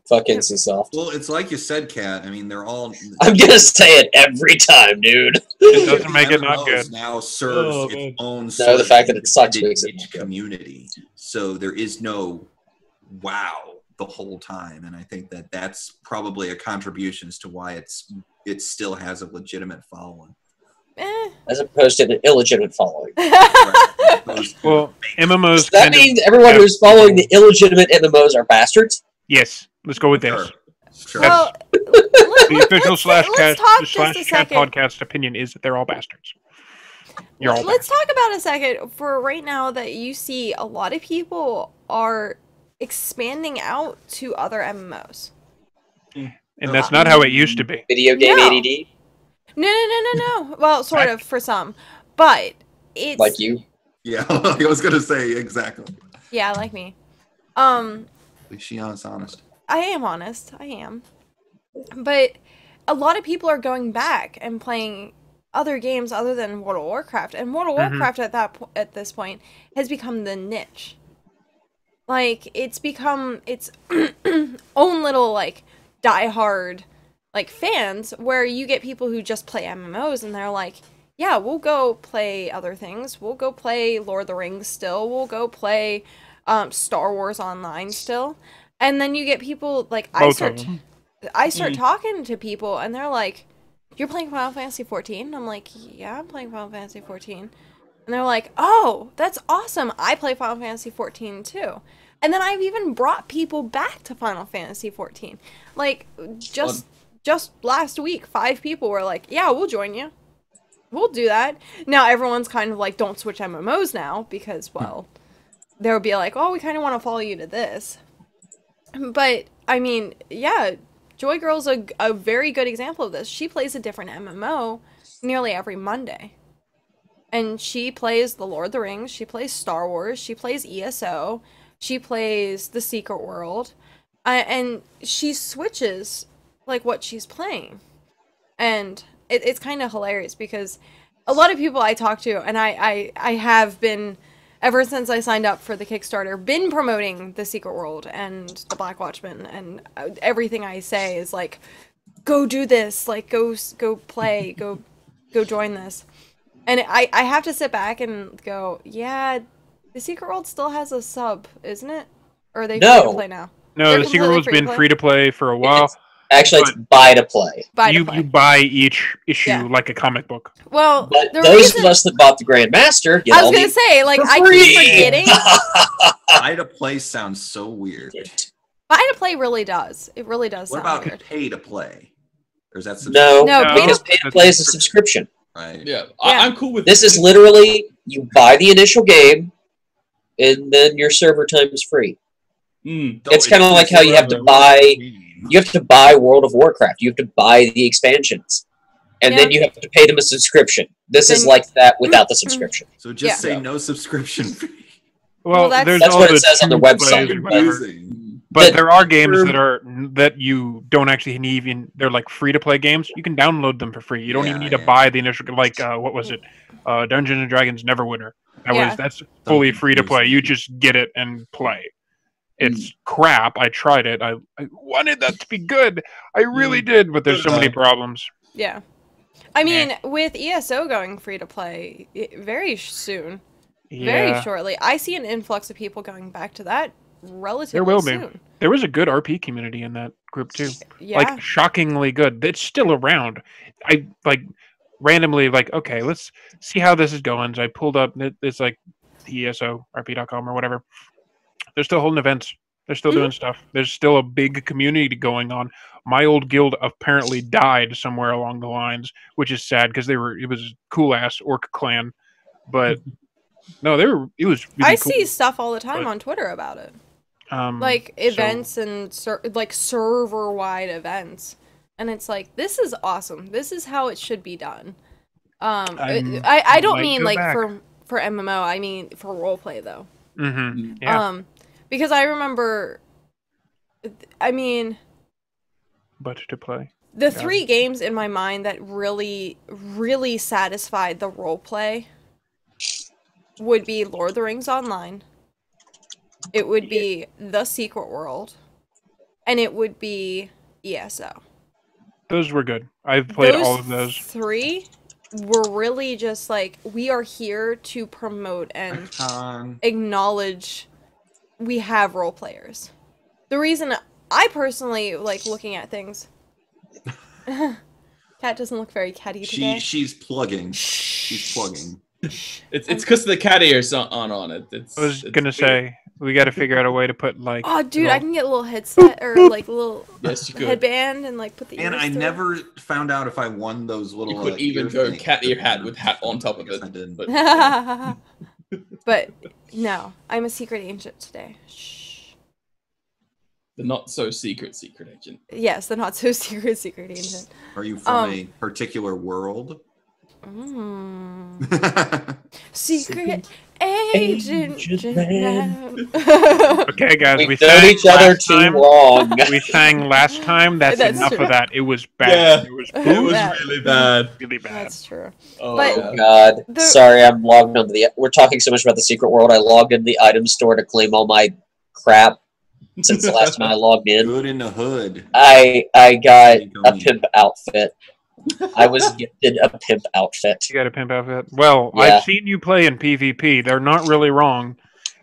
Fuck NCSoft. Well, it's like you said, Kat. I mean, they're all. I'm gonna say it every time, dude. It doesn't make it not good. Now serves its own. No, the fact that it sucks makes it community. So there is no WoW the whole time, and I think that that's probably a contribution as to why it still has a legitimate following. As opposed to an illegitimate following. Well, MMOs. So that means everyone who's following the illegitimate MMOs are bastards? Yes. Let's go with this. Sure. Well, the official /chat podcast opinion is that they're all bastards. Let's talk about a second for right now that you see a lot of people are expanding out to other MMOs. And that's not how it used to be. Video game ADD? No. Well, sort of for some, but it's like you. Yeah, I was gonna say exactly. Yeah, like me. At least she's honest. I am honest. I am. But a lot of people are going back and playing other games other than World of Warcraft, and World of Warcraft at this point has become the niche. Like it's become its own little like diehard like fans where you get people who just play MMOs and they're like, yeah, we'll go play other things. We'll go play Lord of the Rings still. We'll go play Star Wars Online still. And then you get people like I start talking to people and they're like, "You're playing Final Fantasy 14?" And I'm like, "Yeah, I'm playing Final Fantasy 14." And they're like, "Oh, that's awesome. I play Final Fantasy 14 too." And then I've even brought people back to Final Fantasy 14. Like just last week, 5 people were like, "Yeah, we'll join you. We'll do that." Now everyone's kind of like, "Don't switch MMOs now," because well, they'll be like, "Oh, we kind of want to follow you to this." But I mean, yeah, Joy Girl's a very good example of this. She plays a different MMO nearly every Monday. And she plays The Lord of the Rings, she plays Star Wars, she plays ESO, she plays The Secret World, and she switches, like, what she's playing. And it's kind of hilarious because a lot of people I talk to, and I have been, ever since I signed up for the Kickstarter, been promoting The Secret World and the Black Watchmen, and everything I say is like, go do this, like, go play, go join this. And I have to sit back and go, yeah, The Secret World still has a sub, isn't it? Or are they free to play now? No, The Secret World's been free to play for a while. Actually, it's buy to play. You buy each issue like a comic book. Well, but those of us that bought the Grandmaster get I was gonna say, like, I keep forgetting. Buy to play sounds so weird. Buy to play really does. It really does. What sound about weird. pay to play? Or is that no, because pay to play is a subscription. Right. Yeah, I'm cool with this. Is literally you buy the initial game, and then your server time is free. It's kind of like how you have to buy. You have to buy World of Warcraft. You have to buy the expansions, and then you have to pay them a subscription. This is like that without the subscription. So just say no subscription fee. Well, that's all what it says on the website. But there are games that you don't actually even. They're like free to play games. You can download them for free. You don't even need to buy the initial. Like what was it? Dungeons and Dragons Neverwinter. That's fully free to play. You just get it and play. It's crap. I tried it. I wanted that to be good. I really did, but there's so many problems. Yeah. I mean, with ESO going free to play very soon, very shortly, I see an influx of people going back to that relatively There will soon. be. There was a good RP community in that group too. Yeah. Like shockingly good. It's still around. I like randomly like, okay, let's see how this is going. So I pulled up it's like ESORP.com or whatever. They're still holding events. They're still doing stuff. There's still a big community going on. My old guild apparently died somewhere along the lines, which is sad because it was a cool ass orc clan. But no, it was really cool. See stuff all the time on Twitter about it. Like events and like server wide events. And it's like, this is awesome. This is how it should be done. I don't mean like for MMO, I mean for roleplay though. Mm-hmm. Yeah. Because I remember, but to play. The 3 games in my mind that really, really satisfied the roleplay would be Lord of the Rings Online. It would be The Secret World. And it would be ESO. Those were good. I've played all of those. 3 were really just like, we are here to promote and acknowledge we have role players. The reason I personally like looking at things. Cat doesn't look very catty today. She's plugging. She's plugging. It's because the cat ears on it. I was gonna say we got to figure out a way to put like. Oh, dude, I can get a little headset or like a little headband and like put the. And I never found out if I won those little. You could even go cat ear hat with hat on top of it. I did, but no, I'm a secret agent today. Shh. The not so secret agent. Yes, the not so secret agent. Are you from a particular world? Secret agent. Okay, guys, we sang each other too long. We sang last time. That's enough of that. It was bad. Yeah, it was really bad. Really bad. That's true. Oh God! Sorry, I'm logged onto the. We're talking so much about the secret world. I logged into the item store to claim all my crap. Since the last time I logged in, good in the hood. I got a pimp outfit. I was gifted a pimp outfit. You got a pimp outfit? Well, yeah. I've seen you play in PvP. They're not really wrong.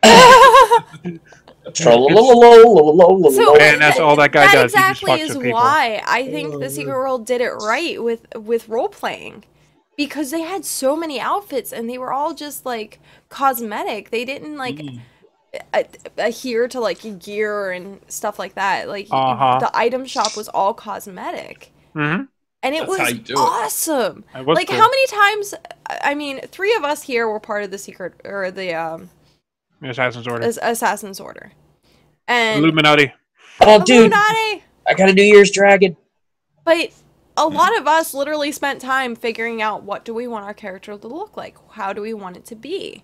And that's all that guy does. That exactly is why I think the Secret World did it right with role playing. Because they had so many outfits and they were all just like cosmetic. They didn't like adhere to like gear and stuff like that. Like the item shop was all cosmetic. Mm-hmm. And it was awesome. Like cool. How many times? I mean, 3 of us here were part of the secret or the Assassin's Order. Assassin's Order. And Illuminati. Oh, dude! I got a New Year's dragon. But a lot of us literally spent time figuring out what do we want our character to look like. How do we want it to be?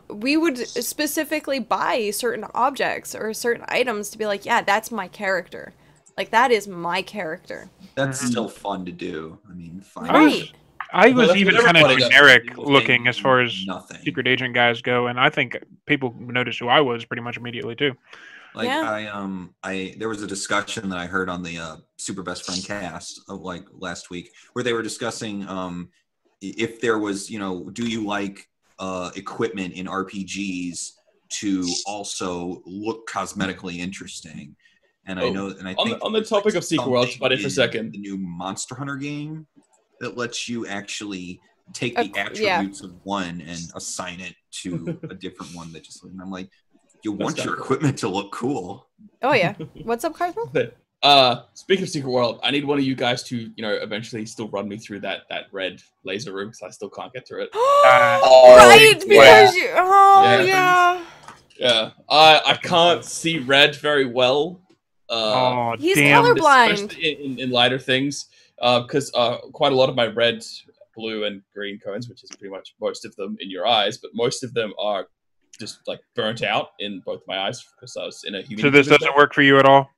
We would specifically buy certain objects or certain items to be like, yeah, that's my character. Like, that is my character. That's still fun to do. I mean, fun. Right. I was even kind of generic looking as far as secret agent guys go, and I think people noticed who I was pretty much immediately too. Like there was a discussion that I heard on the Super Best Friend cast of like last week where they were discussing if there was, do you like equipment in RPGs to also look cosmetically interesting? And I know, and I on think the topic of Secret Worlds, but for a second, the new Monster Hunter game that lets you actually take the yeah. attributes of one and assign it to a different one. That just, and I'm like, you want your equipment to look cool. Oh yeah. What's up, Cardinal? Speaking of Secret World, I need one of you guys to, eventually still run me through that red laser room because I still can't get through it. Right, because you. Oh yeah. Yeah, I can't see red very well. He's damn. colorblind. Especially in lighter things, because quite a lot of my red, blue, and green cones, which is pretty much most of them in your eyes, but most of them are just like burnt out in both my eyes because I was in a humidity. So this doesn't work for you at all?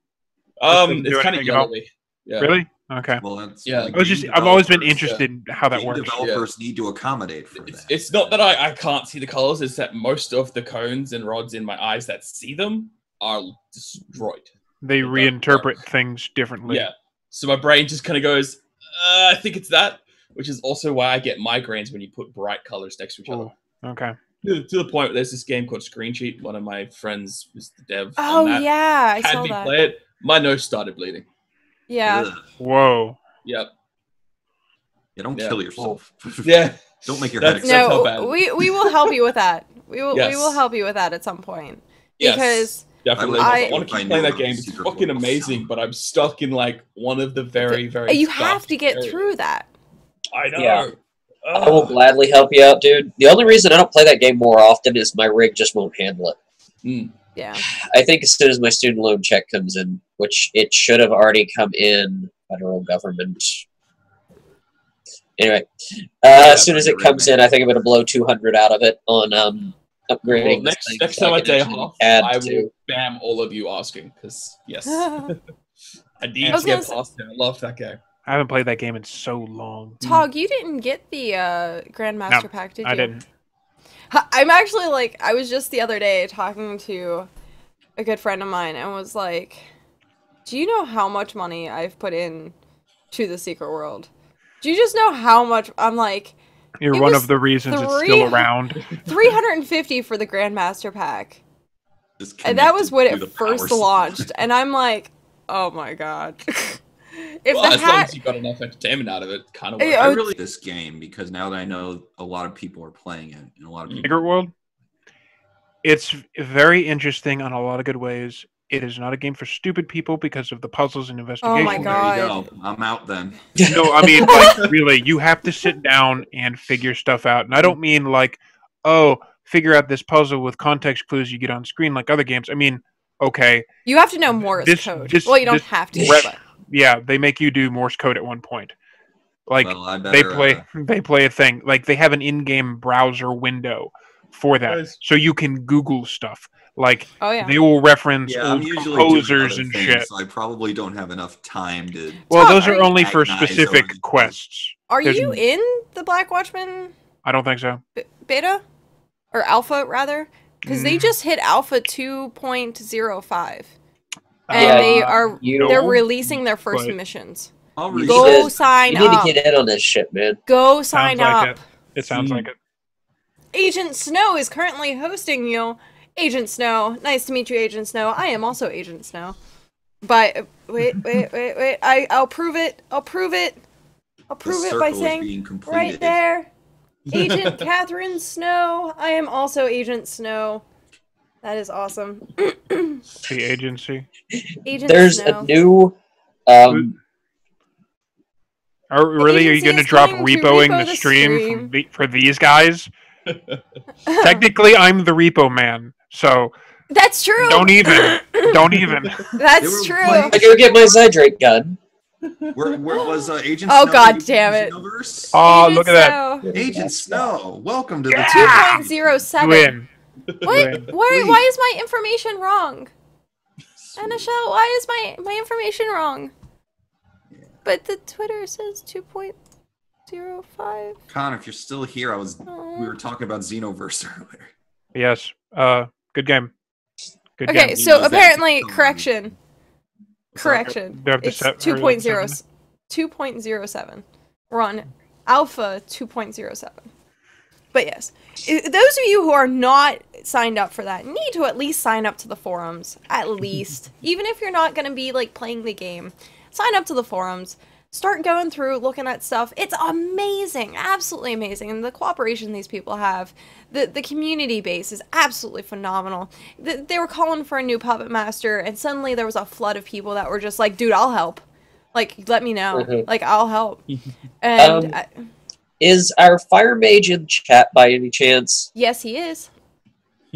It's kind of yellowy. Yeah. Really? Okay. Well, that's I've always been interested in how that works. Developers need to accommodate for that. It's not that I can't see the colors; it's that most of the cones and rods in my eyes that see them are destroyed. They reinterpret things differently. Yeah. So my brain just kind of goes, I think it's that, which is also why I get migraines when you put bright colors next to each other. Okay. To the point where there's this game called Screen Sheet. One of my friends was the dev. Oh on that. yeah, I Had saw me that. play it. My nose started bleeding. Yeah. Ugh. Whoa. Yep. Yeah, don't kill yourself. Yeah. Don't make your head That's how No, bad. we will help you with that. We will Yes. we will help you with that at some point. Yes. Because Definitely. I want to I keep knew playing that about game. the It's Secret fucking World. amazing, but I'm stuck in like one of the very, very. you have dark to get areas. through that. I know. Yeah. I will gladly help you out, dude. The only reason I don't play that game more often is my rig just won't handle it. Yeah. I think as soon as my student loan check comes in, which it should have already come in, federal government. Anyway, as soon as it comes in, I think I'm going to blow 200 out of it on upgrading. Well, this thing next so time I can day actually off, add I to- will spam all of you asking because yes, I need was to get gonna past it. I love that game. I haven't played that game in so long. Tog, you didn't get the Grandmaster Pack, did you? I didn't. I'm actually like, I was just the other day talking to a good friend of mine and was like, do you know how much money I've put in to the Secret World? Do you just know how much? I'm like, You're it one was of the reasons it's still around. 350 for the Grandmaster Pack. Just And that was when connected it to the power first supply. launched. And I'm like, oh my god. If Well, the as long hat... as you got enough entertainment out of it, kind of. Yeah, I Oh, really like this game because now that I know a lot of people are playing it, and a lot of people. Secret World? It's very interesting on a lot of good ways. It is not a game for stupid people because of the puzzles and investigation. Oh my god. There you go. I'm out then. No, I mean, like, really, you have to sit down and figure stuff out. And I don't mean like, oh, figure out this puzzle with context clues you get on screen like other games. I mean, okay. You have to know Morse code. Well, you don't have to, but... Yeah, they make you do Morse code at one point. Like, Well, I they better, play a thing. Like, they have an in-game browser window for that. Nice. So you can Google stuff. Like, Oh, yeah. they will reference Yeah, I'm old usually doing composers other and things, shit. so I probably don't have enough time to. Well, Tom, those are are you- only for Agonize specific over- quests. Are There's- you in the Black Watchmen I don't think so. beta? Or alpha, rather? Because they Mm. just hit alpha 2.05. Uh, And they are they're no, releasing their first but- missions. I'll You read Go need to- sign You need up. to get in on this shit, man. Go sign Sounds like up. It sounds like it. Agent Snow is currently hosting you. Agent Snow. Nice to meet you, Agent Snow. I am also Agent Snow. But wait. I'll prove it. I'll prove it The by circle is saying being completed. right there. Agent Catherine Snow. I am also Agent Snow. That is awesome. The agency. Agent There's Snow. a new. Really? Are you agency going to is drop coming to repoing repo the the stream stream. for these guys? Technically, I'm the repo man, so That's true. don't even. Don't even. They That's were true. playing- I go get my Zydrate gun. Where was Agent Oh, Snow? God in the damn it. universe? Oh, Agent look at that. Snow. Agent Snow, welcome to Yeah. the team. 2.07. Win. What? Why is my information wrong? Anashel, why is my information wrong? But the Twitter says 2.05. Con, if you're still here, we were talking about Xenoverse earlier. Yes. Good game. Good Okay, game. so knows that. apparently, Come on. correction. Do I have to It's set- 2.07. We're on alpha 2.07. But yes, those of you who are not signed up for that need to at least sign up to the forums. At least. Even if you're not going to be, like, playing the game. Sign up to the forums. Start going through, looking at stuff. It's amazing. Absolutely amazing. And the cooperation these people have. The community base is absolutely phenomenal. They were calling for a new puppet master, and suddenly there was a flood of people that were just like, dude, I'll help. Like, let me know. Like, I'll help. And... is our fire mage in chat by any chance? yes, he is.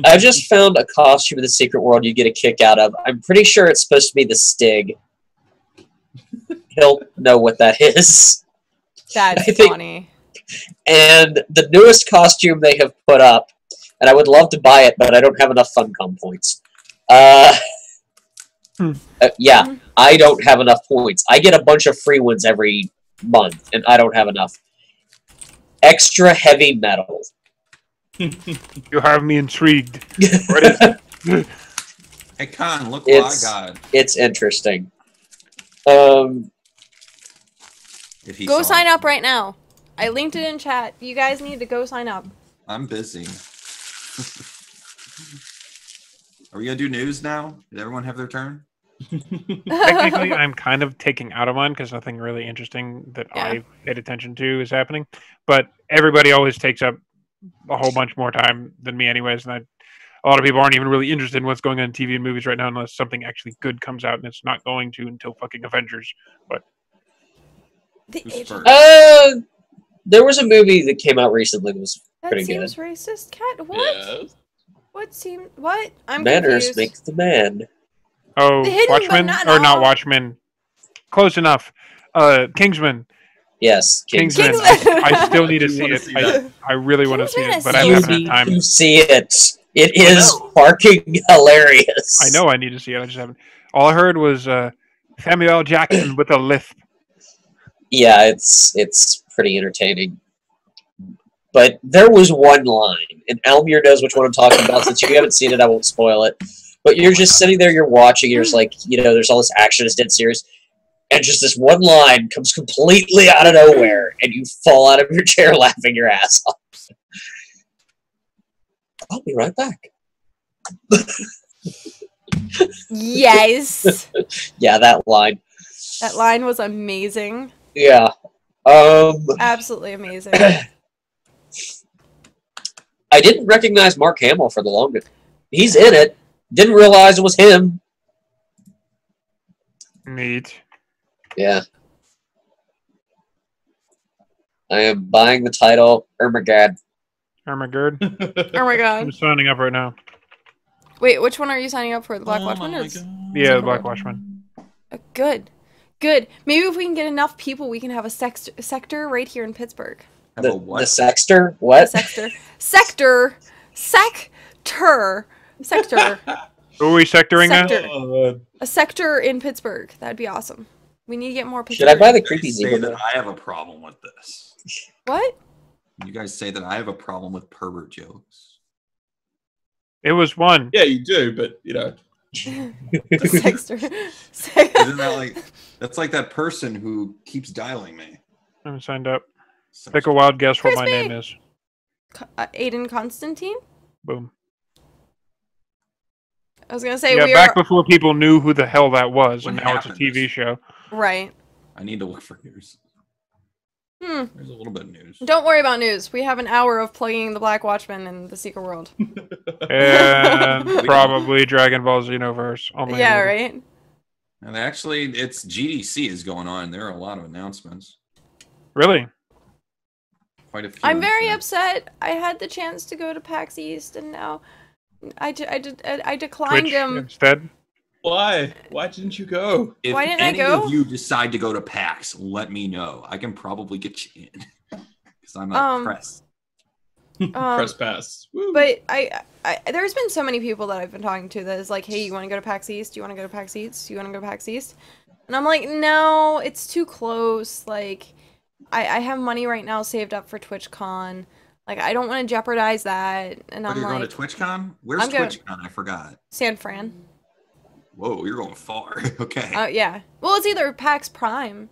I just found a costume in the Secret World you get a kick out of. I'm pretty sure it's supposed to be the Stig. He'll know what that is. That's funny. And the newest costume they have put up, and I would love to buy it, but I don't have enough Funcom points. Yeah, I don't have enough points. I get a bunch of free ones every month, and I don't have enough. Extra heavy metal. You have me intrigued. What is it? Hey, Con, look what I got. It's interesting. Go sign up right now. I linked it in chat. You guys need to go sign up. I'm busy. Are we gonna do news now? Did everyone have their turn? Technically, I'm kind of taking out of mine because nothing really interesting that I paid attention to is happening. But everybody always takes up a whole bunch more time than me anyways. And a lot of people aren't even really interested in what's going on in TV and movies right now unless something actually good comes out, and it's not going to until fucking Avengers. But there was a movie that came out recently that was pretty good. That seems racist, Cat. What? Yeah. What? I'm Manners confused. make the man. Oh, Watchmen? Or not all. Watchmen. Close enough. Kingsman. Yes, Kingsman. I still need to see it. I really want to see it, but I haven't had time. You see it. It is fucking hilarious. I know I need to see it. I just haven't. All I heard was Samuel L. Jackson with a lisp. Yeah, it's pretty entertaining. But there was one line, and Elmir knows which one I'm talking about. Since you haven't seen it, I won't spoil it. But you're just sitting there, you're watching, you're just like, there's all this action, it's dead serious. And just this one line comes completely out of nowhere, and you fall out of your chair laughing your ass off. I'll be right back. Yes. Yeah, that line. That line was amazing. Yeah. Absolutely amazing. I didn't recognize Mark Hamill for the longest. He's in it. Didn't realize it was him. Neat. Yeah. I am buying the title Ermagerd. Ermagerd? Oh my god. I'm signing up right now. Wait, which one are you signing up for? The Black Watchman? Yeah, the Black Watchman. Good. Good. Maybe if we can get enough people, we can have a sector right here in Pittsburgh. Have a what? The Sexter? What? Sector. Sector. Who are we sectoring Sector. now? Oh, A sector in Pittsburgh. That'd be awesome. We need to get more Should I Pittsburgh. buy the creepy Say Zebra? that I have a problem with this. What? You guys say that I have a problem with pervert jokes. It was one. yeah, you do, but The sector. Isn't that like that's like that person who keeps dialing me? I'm signed up. Pick a wild guess what my Crispy. name is. Aiden Constantine? Boom. I was gonna say Yeah, we back are before people knew who the hell that was, and What now it's a happened? TV show. right. I need to look for news. Hmm. There's a little bit of news. Don't worry about news. We have an hour of plugging the Black Watchman and the Secret World. And probably Dragon Ball Xenoverse. Oh, Yeah, right. And actually, it's GDC is going on. There are a lot of announcements. Really? Quite a few. I'm very in fact. upset. I had the chance to go to PAX East, and now I declined Twitch him. instead? why? Why didn't you go? If Why didn't I any go? of you decide to go to PAX, let me know. I can probably get you in because I'm not pressed. Press pass. Woo. But I there's been so many people that I've been talking to that is like, hey, you want to go to PAX East? Do you want to go to PAX East? Do you want to go to PAX East? And I'm like, no, it's too close. Like, I have money right now saved up for TwitchCon. Like, I don't want to jeopardize that. And But I'm you're like, going to TwitchCon? Where's I'm going- TwitchCon? I forgot. San Fran. Whoa, you're going far. Okay. Yeah. Well, it's either PAX Prime,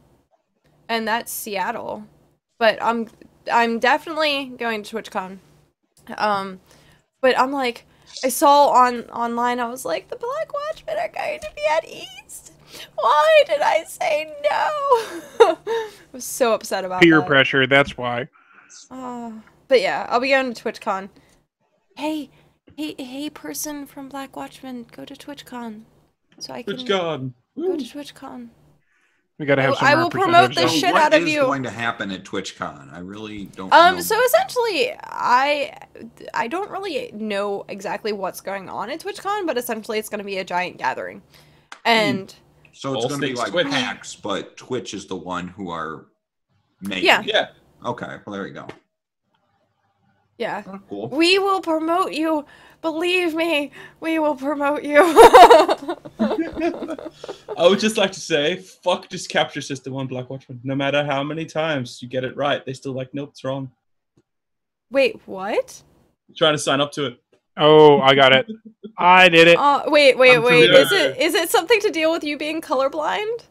and that's Seattle. But I'm definitely going to TwitchCon. But I'm like, I saw online, I was like, the Black Watchmen are going to be at East. Why did I say no? I was so upset about Peer that. pressure, that's why. But yeah, I'll be going to TwitchCon. Hey, person from Black Watchmen, go to TwitchCon. So I can TwitchCon. go to TwitchCon. We gotta have some I will promote the representatives. shit what out of is you. going to happen at TwitchCon? I really don't know. So essentially, I don't really know exactly what's going on at TwitchCon, but essentially it's going to be a giant gathering. And So it's All going to be things like Twitch. PAX, but Twitch is the one who are making Yeah. it. Yeah. Okay, well, there you go. yeah, Oh, cool. we will promote you. Believe me, we will promote you. I would just like to say, fuck this capture system on Black Watchmen. No matter how many times you get it right, they still like, nope, it's wrong. Wait, what? Trying to sign up to it. Oh, I got it. I did it. Wait. I'm familiar. Is it something to deal with you being colorblind?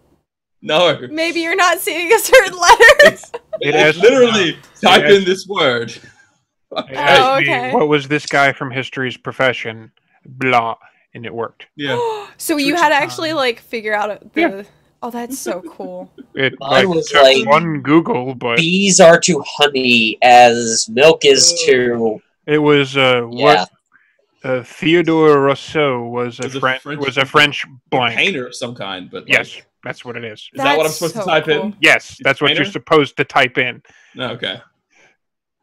No. Maybe you're not seeing a certain letter. It asked Literally, type It in this word. It asked Oh, me, okay. what was this guy from history's profession? Blah, and it worked. Yeah. So you had to TwitchCon. actually like figure out the. Yeah. Oh, that's so cool. It Mine was took like- one Google, but Bees are to honey as milk is to. it was Yeah. what Theodore Rousseau was a Was a French French- was a French blank. Painter of some kind, but like, Yes, that's what it is. Is that what I'm That's supposed to so type cool. in? Yes, It's that's what you're painter? supposed to type in. No, okay.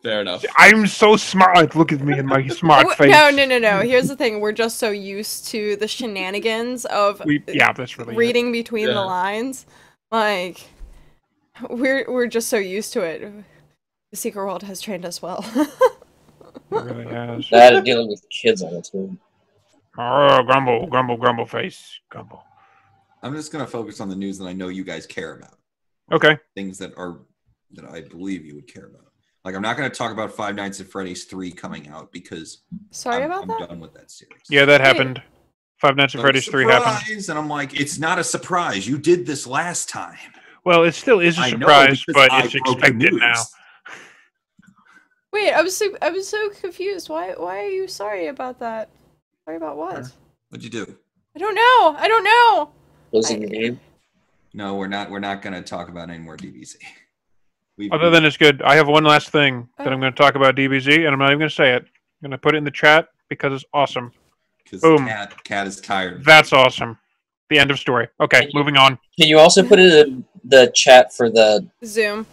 Fair enough. I'm so smart. Look at me in my smart face. No. Here's the thing: we're just so used to the shenanigans of Yeah, that's really it. reading between Yeah. the lines. Like, we're just so used to it. The secret world has trained us well. It really has. That and dealing with kids all the time. Oh, grumble, grumble, grumble face, grumble. I'm just going to focus on the news that I know you guys care about. Okay. Things that I believe you would care about. Like, I'm not going to talk about Five Nights at Freddy's 3 coming out because Sorry I'm about that. done with that series. Yeah, that Wait. happened. Five Nights at Like, Freddy's 3 happened. surprise! And I'm like, it's not a surprise. You did this last time. Well, it still is a I know, surprise, because but I it's broke the expected news. now. Wait, I was so confused. Why are you sorry about that? Sorry about what? What'd you do? I don't know. Losing the game. No, we're not going to talk about any more DBZ. Other than it's good, I have one last thing that I'm going to talk about DBZ, and I'm not even going to say it. I'm going to put it in the chat because it's awesome. because boom. Cat is tired. That's awesome. The end of story. Okay, moving on. Can you also put it in the chat for the Zoom.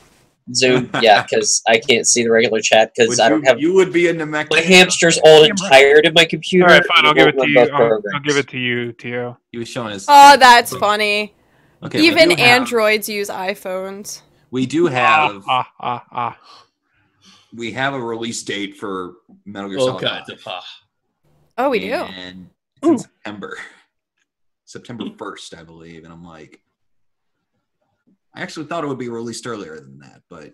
Zoom? Yeah, because I can't see the regular chat because I don't have. You would be a Namek. My hamster's old and tired in my computer. All right, fine. I'll give it won't to run you. both I'll programs. give it to you, Tio. He was showing us. Oh, that's funny. Okay, we Even do have- androids use iPhones. We do have. Ah. We have a release date for Metal Gear All Solid. kinds of Oh, we do. And it's in September. September 1st, I believe. And I'm like, I actually thought it would be released earlier than that, but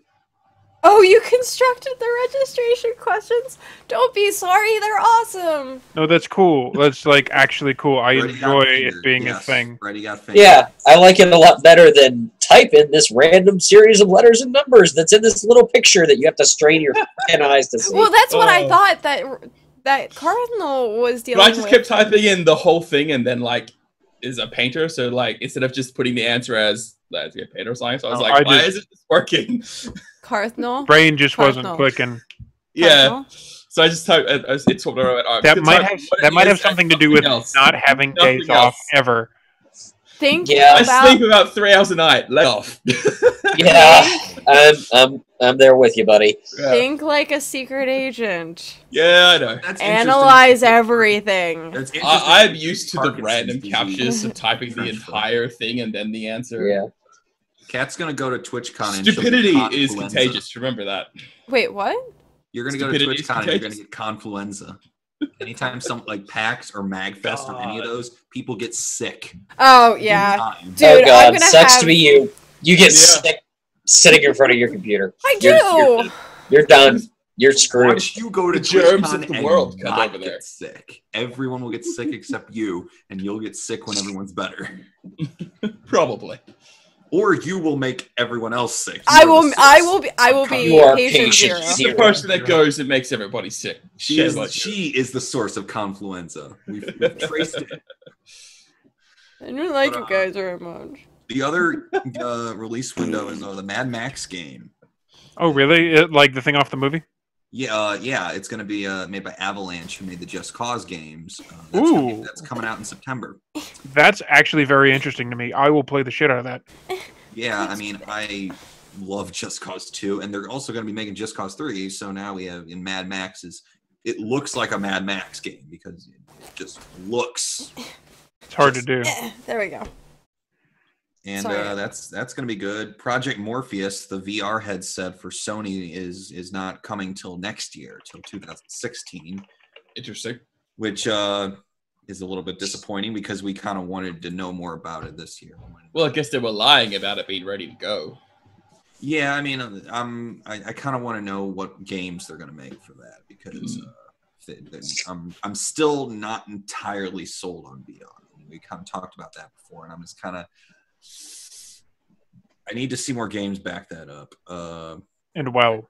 Oh, you constructed the registration questions? Don't be sorry, they're awesome. No, that's cool. That's like actually cool. I Freddy got enjoy it fingered. being a Yes, thing. Freddy got fingered. Yeah, I like it a lot better than type in this random series of letters and numbers that's in this little picture that you have to strain your fucking eyes to see. Well, that's what I Oh. thought that Cardinal was dealing But I just with. kept typing in the whole thing and then like is a painter. So like instead of just putting the answer as let's get painter or something, so I was Oh, like, I why just- is it just working? Cardinal. Brain just wasn't Cardinal. clicking. Yeah. Cardinal? So I just typed. It's what I That might have something to do with not having Nothing days off else. ever. Think Yeah. I about sleep about 3 hours a night. Let off. Yeah, I'm there with you, buddy. Yeah. think like a secret agent. Yeah, I know. That's Analyze everything. That's interesting. I'm used to the Parkinson's random disease. captures of typing the French entire thing and then the answer. Yeah. Cat's gonna go to TwitchCon and she'll Stupidity get is confluenza. contagious. Remember that. Wait, what? You're gonna go to Stupidity is TwitchCon and you're gonna contagious. get confluenza. Anytime some like PAX or MagFest or any of God. those, people get sick. Oh yeah, Anytime. dude. Oh I'm god, gonna sucks have. to be you. You get Yeah. sick sitting in front of your computer. I do. You're done. You're Why screwed. don't you go to The germs TwitchCon of the and world come not over there. get sick? Everyone will get sick except you, and you'll get sick when everyone's better. Probably. or you will make everyone else sick. I will be You are patient patient zero. She's zero. the person that goes and makes everybody sick. She is the source of confluenza. We've traced it. I don't like you guys very much. The other release window is the Mad Max game. Oh, really? Like the thing off the movie? Yeah, it's going to be made by Avalanche, who made the Just Cause games. That's coming out in September. That's actually very interesting to me. I will play the shit out of that. Yeah, I mean, I love Just Cause 2, and they're also going to be making Just Cause 3, so now we have in Mad Max's, it looks like a Mad Max game, because it just looks... It's hard to do. There we go. And that's going to be good. Project Morpheus, the VR headset for Sony, is not coming till next year, till 2016. Interesting. Which is a little bit disappointing because we kind of wanted to know more about it this year. Well, I guess they were lying about it being ready to go. Yeah, I mean, I kind of want to know what games they're going to make for that because I'm still not entirely sold on VR. We kind of talked about that before, and I'm just kind of. I need to see more games back that up. And wow.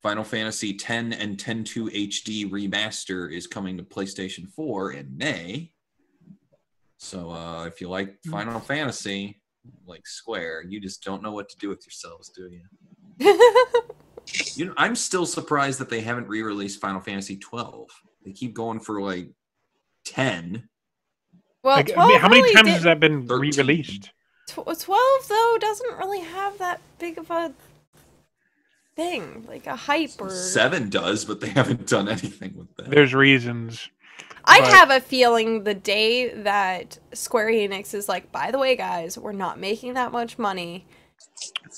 Final Fantasy X and X-2 HD Remaster is coming to PlayStation 4 in May. So if you like Final Fantasy, like Square, you just don't know what to do with yourselves, do you? I'm still surprised that they haven't re-released Final Fantasy 12. They keep going for like 10. Well, Like, 12 how many really times has that been 13. re-released? 12 though doesn't really have that big of a thing, like a hype or 7 does, but they haven't done anything with that. There's reasons. I but- have a feeling the day that Square Enix is like, by the way, guys, we're not making that much money.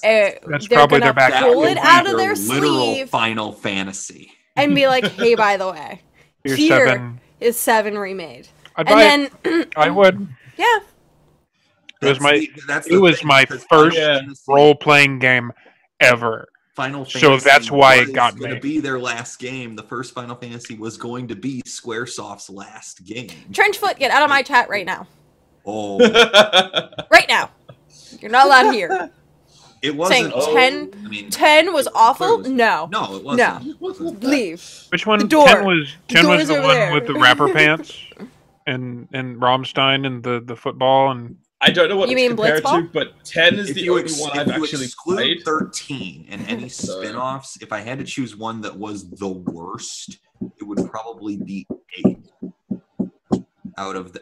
They're probably gonna their back- pull will it be out of their literal sleeve Final Fantasy. and be like, hey, by the way, Here's here 7. is 7 remade. I'd And buy then, it. I would. yeah, It was my That's it was thing, my because first Final Fantasy- role-playing game ever. Final So Fantasy that's why it was got going me. to be their last game. The first Final Fantasy was going to be Squaresoft's last game. Trenchfoot, get out of my chat right now. Oh, Right now. You're not allowed here. it wasn't. Saying 10 I mean, 10 was awful? was- No. no, it wasn't. No. Leave. Which one? The door. 10 was The 10 was door's the over one there. with the rapper pants and Rammstein and the football and I don't know what You it's mean compared to, Blitzball? but 10 is If the you, only one I've actually exclude played. 13 and any spin-offs, if I had to choose one that was the worst, it would probably be 8.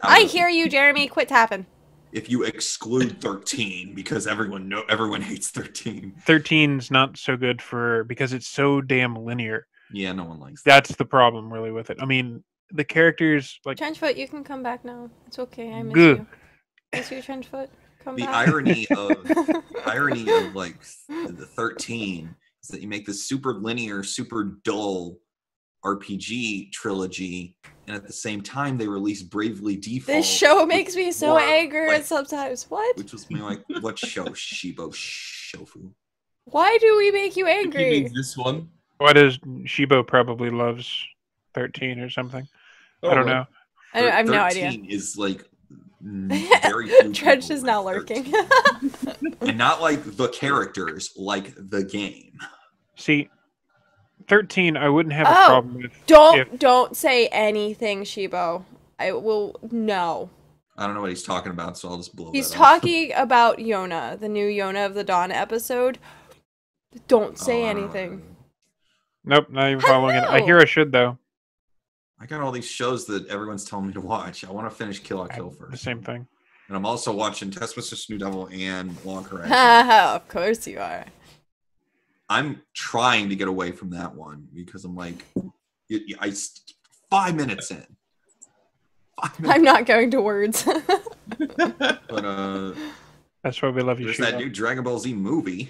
I hear you, Jeremy. Quit tapping. If you exclude 13, because everyone hates 13. 13's not so good because it's so damn linear. Yeah, no one likes that. That's the problem really with it. I mean, the characters like Trenchfoot, you can come back now. It's okay. I miss Good. you. Miss you, Trenchfoot. Come The back. irony of like the 13 is that you make this super linear, super dull RPG trilogy, and at the same time they release Bravely Default. This show makes me so more, angry like- sometimes. What? Which was me like, what show? Shibo Shofu. Why do we make you I think he angry? means this one. what is Shibo probably loves 13 or something. I don't know. I have no idea. 13 is like very few Trench people is now like lurking. 13. And not like the characters, like the game. See, 13 I wouldn't have a Oh, problem with. Don't say anything, Shibo. I will no. I don't know what he's talking about, so I'll just blow He's that off. talking about Yona, the new Yona of the Dawn episode. Don't say anything. Nope, not even following it. I Hello. hear I should though. I got all these shows that everyone's telling me to watch. I want to finish Kill la Kill The first. same thing. And I'm also watching Test Mr. Snoo Devil and Long Horizon. Of course you are. I'm trying to get away from that one because I'm like, 5 minutes in. 5 minutes. I'm not going to words. But That's why we love you, there's that Shibo. new Dragon Ball Z movie.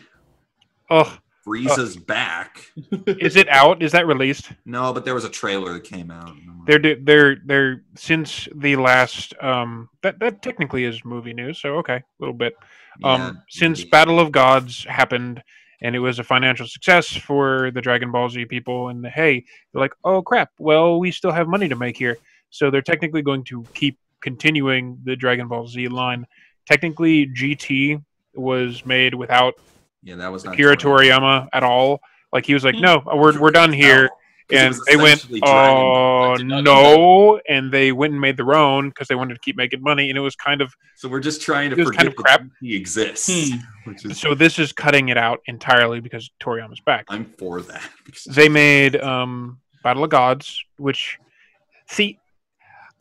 Oh, Frieza's back. is it out? Is that released? No, but there was a trailer that came out. and I'm like, They're since the last that technically is movie news, so okay, a little bit. yeah, Since maybe. Battle of Gods happened and it was a financial success for the Dragon Ball Z people, and hey, they're like, oh crap, well we still have money to make here, so they're technically going to keep continuing the Dragon Ball Z line technically GT was made without Yeah, that was not Akira Toriyama at all. Like he was like, no, we're done here. No, 'cause it And was they went, essentially Dragon Ball. oh I did not know no, and they went and made their own because they wanted to keep making money, and it was kind of So we're just trying to It was forget kind of crap. that he exists. Which is, so. This is cutting it out entirely because Toriyama's back. I'm for that. They made Battle of Gods, which see,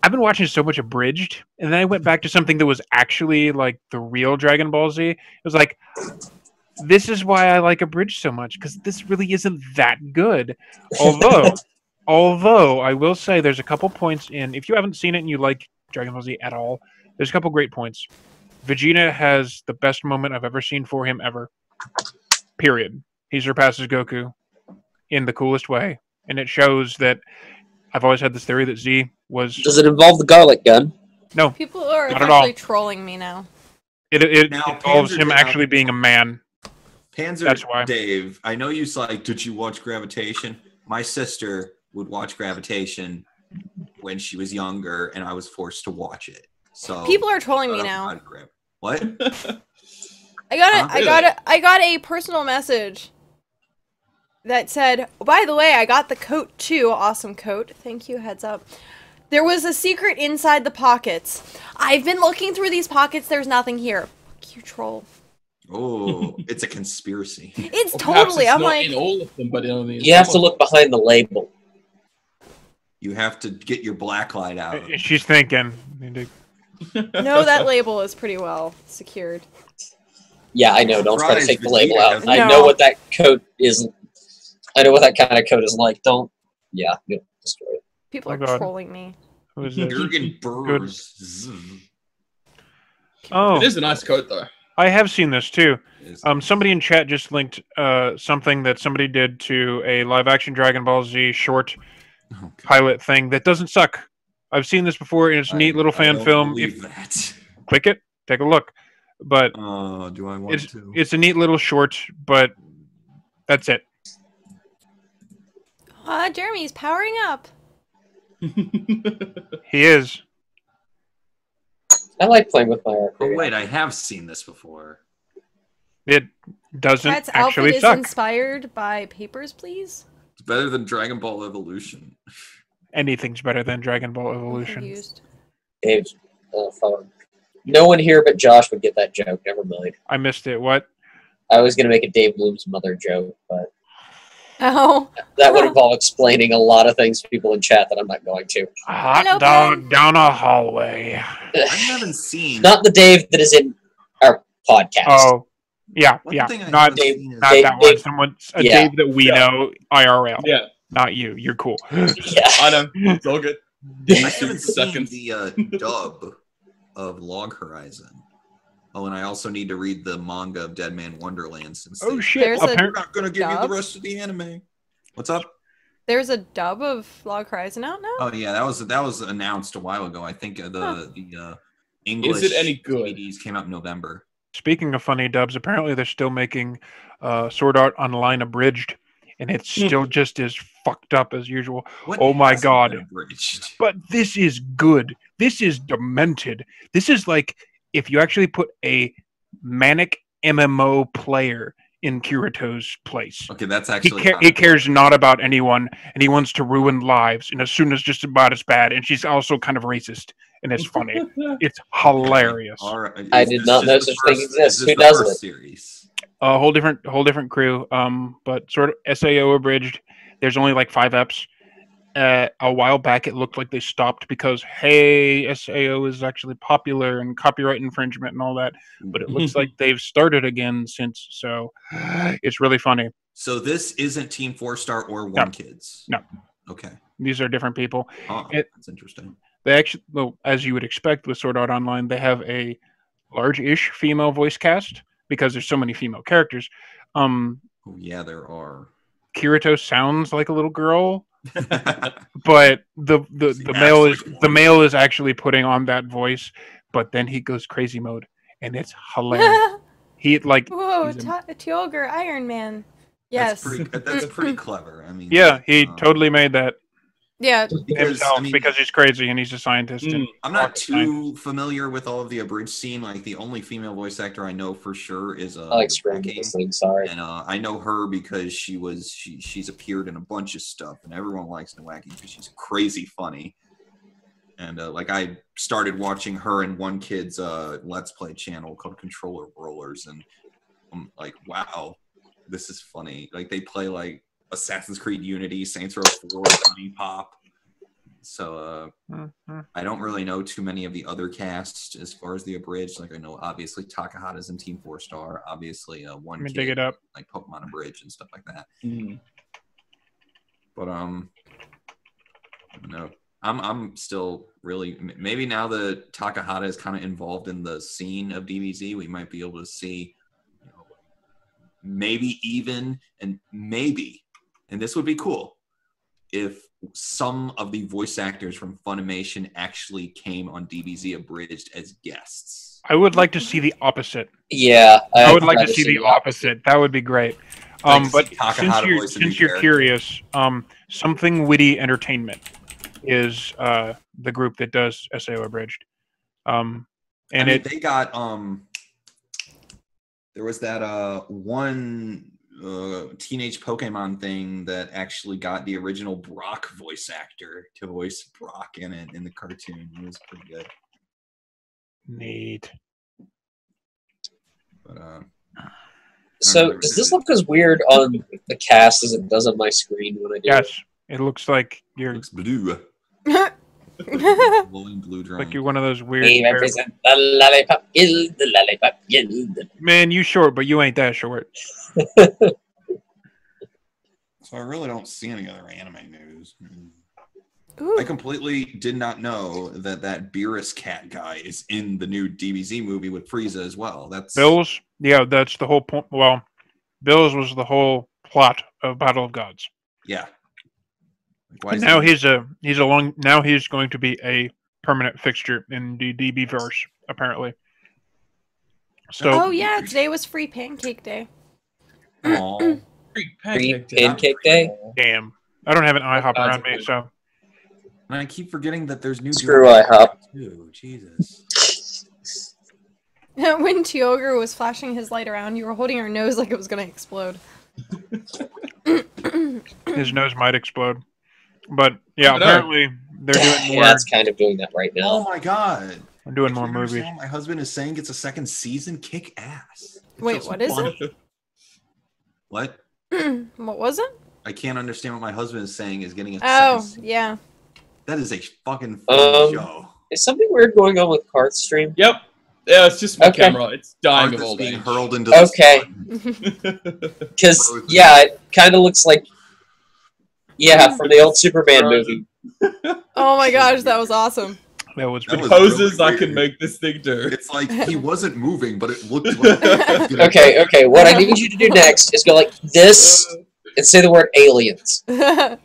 I've been watching so much abridged, and then I went back to something that was actually like the real Dragon Ball Z. It was like, this is why I like abridged so much, because this really isn't that good. Although I will say there's a couple points in, if you haven't seen it and you like Dragon Ball Z at all, there's a couple great points. Vegeta has the best moment I've ever seen for him ever. Period. He surpasses Goku in the coolest way. And it shows that I've always had this theory that Z was... Does it involve the garlic gun? No. People are Not at all. actually trolling me now. It Now, involves Panzer him Down- actually being a man. Panzer That's why. Dave, I know you like, did you watch Gravitation? My sister would watch Gravitation when she was younger, and I was forced to watch it. So People are trolling me now. What? I got it. Huh? I got a personal message that said, "By the way, I got the coat too. Awesome coat. Thank you. Heads up. There was a secret inside the pockets. I've been looking through these pockets. There's nothing here. Fuck you, troll. Oh, it's a conspiracy. It's Or perhaps totally. it's I'm not like, in all of them, but in only You have to look behind the label. You have to get your black light out. She's thinking. no, that label is pretty well secured. Yeah, I know. Don't try to Surprise, take the label Vegeta out. has- I No. know what that coat is. I know what that kind of coat is like. Don't. Yeah, you'll destroy it. People Oh, are God. trolling me. Who is this? Jurgen Burrs. Oh, It is a nice coat, though. I have seen this too. Is- Somebody in chat just linked something that somebody did to a live-action Dragon Ball Z short Oh, God. pilot thing that doesn't suck. I've seen this before, and it's a neat little I fan don't film. believe that. Click it, take a look. But Oh, do I want to? it's a neat little short, but that's it. Jeremy's powering up. He is. I like playing with my arc. Oh wait, I have seen this before. It doesn't Cat's actually outfit is suck. inspired by Papers, Please. It's better than Dragon Ball Evolution. Anything's better than Dragon Ball I'm Evolution. confused. Dave's phone. No one here but Josh would get that joke. Never mind. I missed it. What? I was going to make a Dave Bloom's mother joke, but Oh, that would involve explaining a lot of things to people in chat that I'm not going to. A hot Hello, dog Ben. down a hallway. I haven't seen. Not the Dave that is in our podcast. Oh, yeah, One yeah. thing I Not, haven't Dave- seen is- not Dave- that one. Dave- Someone's a yeah. Dave that we know IRL. Yeah, Not you. You're cool. Yeah. I know. It's all good. I Give me haven't 2 seen seconds. the dub of Log Horizon. Oh, and I also need to read the manga of Dead Man Wonderland since Oh they- shit! There's a- We're Apparently, not gonna give you dub? the rest of the anime. What's up? there's a dub of Log Horizon out now? Oh yeah, that was announced a while ago. I think the English Is it any good? DVDs came out in November. speaking of funny dubs, apparently they're still making Sword Art Online abridged, and it's still just as fucked up as usual. What Oh my hasn't God. been abridged? But this is good. This is demented. This is like if you actually put a manic MMO player in Kirito's place. Okay, that's He, actually he cares not about anyone, and he wants to ruin lives. And as soon as just about as bad, and she's also kind of racist, and it's funny. It's hilarious. All right. I Is did this not know just the such thing first- exists. is this Who the does first it? Series? A whole different crew. But sort of SAO abridged. There's only like 5 eps. A while back, it looked like they stopped because hey, SAO is actually popular and copyright infringement and all that. But it looks like they've started again since. So it's really funny. So this isn't Team 4-Star or One No. Kids. No. Okay. These are different people. Oh, It- that's interesting. They actually, well, as you would expect with Sword Art Online, they have a large-ish female voice cast because there's so many female characters. Oh, yeah, there are. Kirito sounds like a little girl, but the He male acts is like the one. male is actually putting on that voice, but then he goes crazy mode, and it's hilarious. He like Whoa, he's a- Tioger Iron Man. Yes. That's pretty clever. I mean, yeah, he um, totally made that. Yeah. himself because he's crazy and he's a scientist. And I'm not too familiar with all of the abridged scene. Like the only female voice actor I know for sure is I like screaming this thing. Sorry, and I know her because she's appeared in a bunch of stuff, and everyone likes Nowacki because she's crazy funny. And like I started watching her and one kid's Let's Play channel called Controller Rollers, and I'm like, wow, this is funny. Like they play like Assassin's Creed Unity, Saints Row 4, Honey Pop. So I don't really know too many of the other casts as far as the abridged. Like I know obviously Takahata's in Team 4-Star, obviously one kid, dig it up. like Pokemon Abridged and stuff like that. But no, I'm still really, maybe now that Takahata is kind of involved in the scene of DBZ, we might be able to see, you know, maybe even and this would be cool if some of the voice actors from Funimation actually came on DBZ Abridged as guests. I would like to see the opposite. Yeah, I would like to see the opposite. That would be great. But since you're curious, Something Witty Entertainment is the group that does SAO Abridged. They got there was that one teenage Pokemon thing that actually got the original Brock voice actor to voice Brock in it in the cartoon. It was pretty good. Neat. But so does this look as weird on the cast as it does on my screen when I do? Yes, it looks like you're. It looks blue. Glowing blue drone. Like you're one of those weird. We represent the Lollipop Guild, the Lollipop Guild. Man, you short, but you ain't that short. So I really don't see any other anime news. Ooh. I completely did not know that Beerus cat guy is in the new DBZ movie with Frieza as well. That's Bills. Yeah, that's the whole point. Well, Bills was the whole plot of Battle of Gods. Yeah. Like, why And is now he- now he's going to be a permanent fixture in the DB verse, apparently. So Oh yeah, today was Free Pancake Day. Aw. Free Pancake Day? damn. I don't have an IHOP around me, good. so And I keep forgetting that there's new Screw Duo IHOP. too. Jesus. When Tioger was flashing his light around, you were holding your nose like it was gonna explode. his nose might explode. But yeah, I know. apparently they're doing more. Yeah, it's kind of doing that right now. Oh my god. They're doing I more can't movies. understand what my husband is saying it's a second season. Kick ass. It Wait, feels what is funny. it? What? What was it? I can't understand what my husband is saying is getting a Oh, second season. yeah. That is a fucking funny show. Is something weird going on with Cart's stream? Yep. Yeah, it's just my Okay. camera. It's dying of Arthur's old being age. hurled into the Okay. sun. Because, yeah, it kind of looks like, yeah, from the old Superman movie. Oh my gosh, that was awesome. That was That pretty was Poses really I can weird. make this thing do. It's like he wasn't moving, but it looked like. he was gonna- Okay, what I need you to do next is go like this and say the word aliens. Aliens!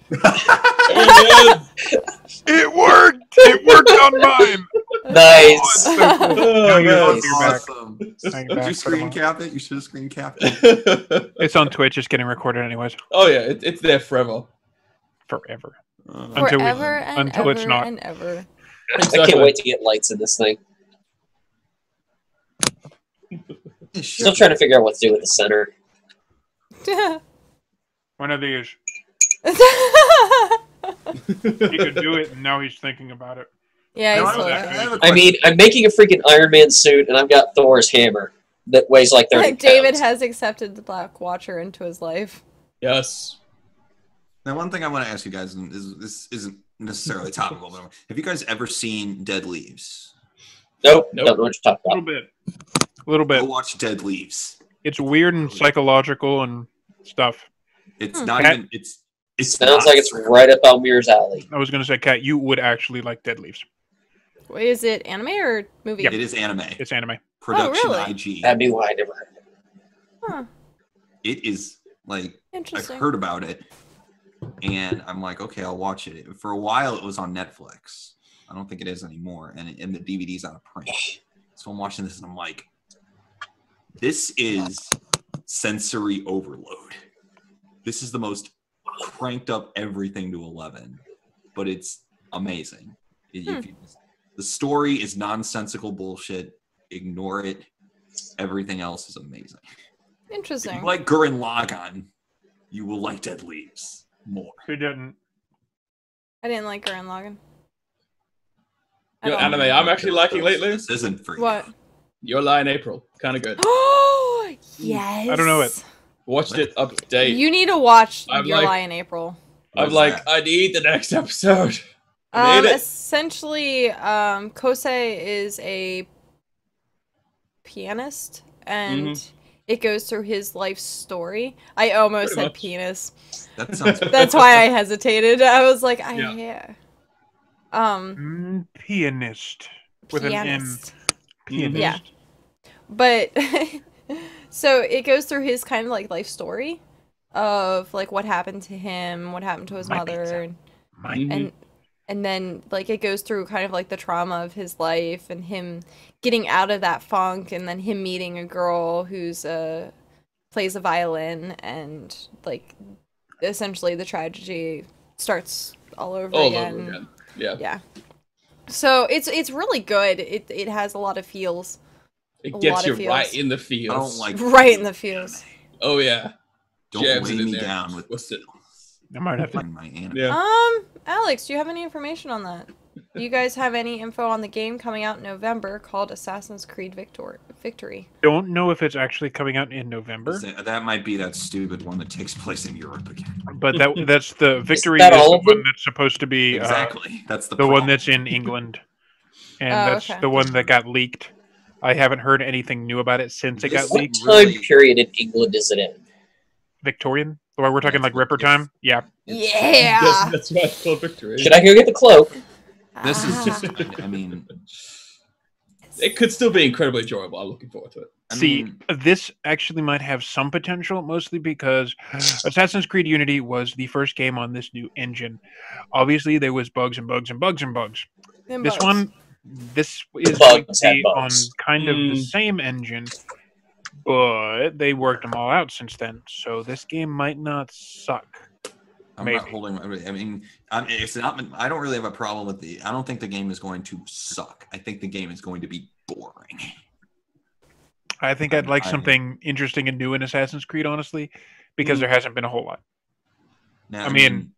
It worked! It worked on mine! Nice. Oh, you're man. back. Awesome. Hang Did back you for the screen moment. cap it? You should have screen capped it. It's on Twitch. It's getting recorded anyways. Oh yeah, it's there forever. Forever. Uh, Forever and until ever it's not. and ever. I can't wait to get lights in this thing. Still trying to figure out what to do with the center. One of these. He could do it, and now he's thinking about it. Yeah, Now, he's still I have a I question. mean, I'm making a freaking Iron Man suit, and I've got Thor's hammer that weighs like 30 David pounds. has accepted the Black Watcher into his life. Yes. Now, one thing I want to ask you guys, and this isn't necessarily topical, but have you guys ever seen Dead Leaves? Nope, Nope. don't know what you're talking A about. little bit. Go watch Dead Leaves. It's weird and psychological and stuff. It's Hmm. not Cat- even. It's Sounds not like it's scary. right up Elmir's alley. I was gonna say, Kat, you would actually like Dead Leaves. Wait, is it anime or movie? It is anime. It's anime. Production really? IG. That'd be why I never heard of it. Huh. It is like I've Interesting. heard about it, and I'm like, okay, I'll watch it. For a while, it was on Netflix. I don't think it is anymore, and the DVD's out of print. So I'm watching this, and I'm like, this is sensory overload. This is the most cranked up everything to 11. but it's amazing. The story is nonsensical bullshit. Ignore it. Everything else is amazing. Interesting. If you like Gurren Lagann, you will like Dead Leaves more. Who didn't? I didn't like Gurren Lagann. You know, anime I'm actually liking lately? This isn't for you. What? Your Lie in April. Kind of good. Oh, yes. I don't know it. Watched it up to date. You need to watch I'm Your like- Lie in April. I'm like, I need the next episode. Essentially, Kosei is a pianist, and it goes through his life story. I almost Pretty said much. penis. That sounds That's why I hesitated. I was like, Pianist. With pianist. an N. Pianist. Yeah. But so it goes through his kind of like life story of like what happened to him, what happened to his My mother, pizza. and then like it goes through kind of like the trauma of his life and him getting out of that funk, and then him meeting a girl who's plays a violin, and like essentially the tragedy starts all over again. Yeah. Yeah. So it's really good. It has a lot of feels. It A gets lot you of feels. right in the I feels. don't like Right in the feels. Oh yeah. Don't Jabs weigh it in me there. down with What's it? I might have to. my anime. Yeah. Alex, do you have any information on that? Do you guys have any info on the game coming out in November called Assassin's Creed Victory? Don't know if it's actually coming out in November, That might be that stupid one that takes place in Europe again. but that's the Victory that is all the of one them? that's supposed to be Exactly. That's the the one problem. that's in England, and Oh, that's okay. the one that got leaked. I haven't heard anything new about it since it got This- What leaked. time Really? period in England is it in? Victorian? Or we're talking That's like Ripper what- time? Yeah. Yeah. That's why it's called Victory. Should I go get the cloak? This is Ah. just. I mean, It could still be incredibly enjoyable. I'm looking forward to it. I See, mean, this actually might have some potential, mostly because Assassin's Creed Unity was the first game on this new engine. Obviously, there was bugs and bugs and bugs and bugs. Them This bugs. one, this is Bugs going to had be on bugs. kind of the Mm. same engine, but they worked them all out since then. So this game might not suck. I'm maybe. not holding. I mean, it's not. I don't really have a problem with the. I don't think the game is going to suck. I think the game is going to be boring. I think I'd like I- something interesting and new in Assassin's Creed, honestly, because there hasn't been a whole lot. Now, I mean-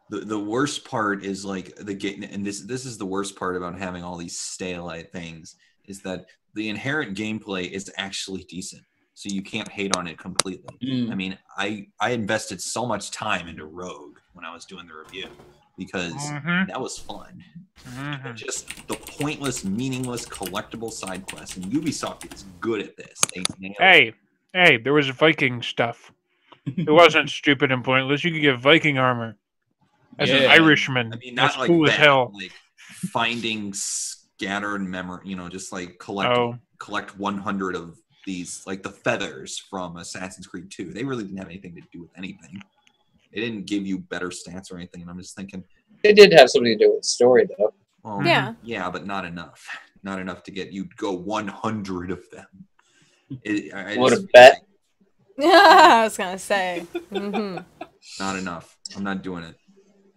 the worst part is like the game, and this is the worst part about having all these stale things is that the inherent gameplay is actually decent, so you can't hate on it completely. Mm. I mean, I invested so much time into Rogue when I was doing the review because Mhm. that was fun. Mhm. Just the pointless, meaningless, collectible side quests, and Ubisoft is good at this. They nail it. Hey, there was Viking stuff. It wasn't stupid and pointless. You could get Viking armor as an Yeah. Irishman. I mean, That's not like cool that, as hell. like finding scattered memory, just like collect Oh, 100 of these, like the feathers from Assassin's Creed 2. They really didn't have anything to do with anything. They didn't give you better stats or anything. And I'm just thinking, It did have something to do with the story, though. well, Yeah. yeah, but not enough. Not enough to get you to go 100 of them. I Would just have bet. I was gonna say. Hmm. not enough. I'm not doing it.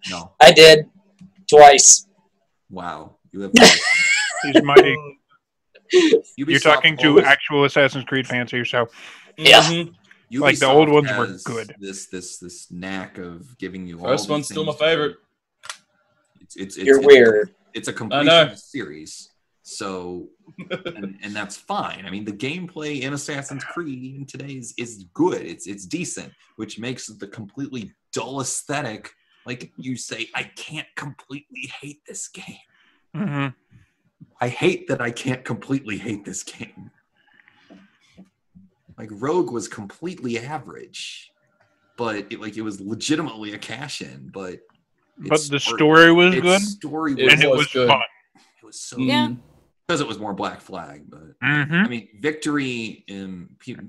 No. I did. Twice. Wow. You have. he's mighty. You're Ubisoft talking to always- actual Assassin's Creed fans here, so Yeah. Mhm. Like, the old Ubisoft ones were has good. This knack of giving you all First these one's still my things to do. favorite. You're weird. It's a know. completion series, so and that's fine. I mean, the gameplay in Assassin's Creed even today is good. It's decent, which makes the completely dull aesthetic. Like you say, I can't completely hate this game. mhm. I hate that I can't completely hate this game. Like Rogue was completely average, but it was legitimately a cash in. But the story was its good, Story It and it was was good. fun. It was so Yeah. Mm. because it was more Black Flag. But Hmm. I mean, Victory.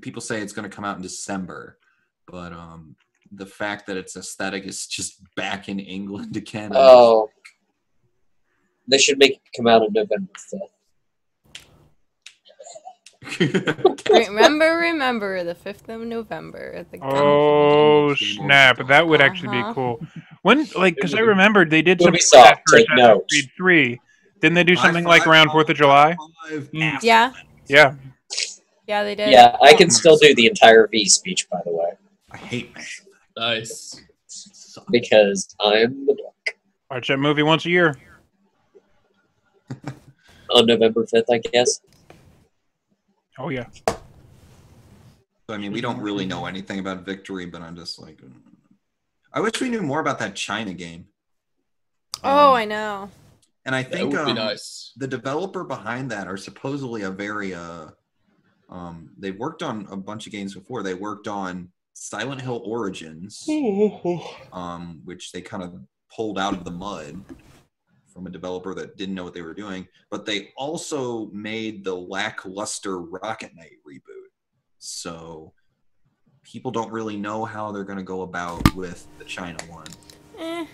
People say it's going to come out in December, but the fact that its aesthetic is just back in England again. Oh. They should make it come out on November 5th. Remember the 5th of November. Oh Game snap! Over. That would actually be Uh-huh. cool. When, like, because I remembered they did something Ubisoft, like that for take Assassin's notes. Creed 3. Didn't they do High something like five, around 4th of July? Yeah. Yeah. Yeah, they did. Yeah, I can still do the entire V speech, by the way, I hate Mass Effect. Nice. because I'm the Dark. Watch that movie once a year. On November 5th, I guess. Oh, yeah. So, I mean, we don't really know anything about Victory, but I'm just like, I wish we knew more about that China game. Oh, I know. And I That think would be nice. the developer behind that are supposedly a very they've worked on a bunch of games before. They worked on Silent Hill Origins, which they kind of pulled out of the mud from a developer that didn't know what they were doing. But they also made the lackluster Rocket Knight reboot. So people don't really know how they're going to go about with the China one.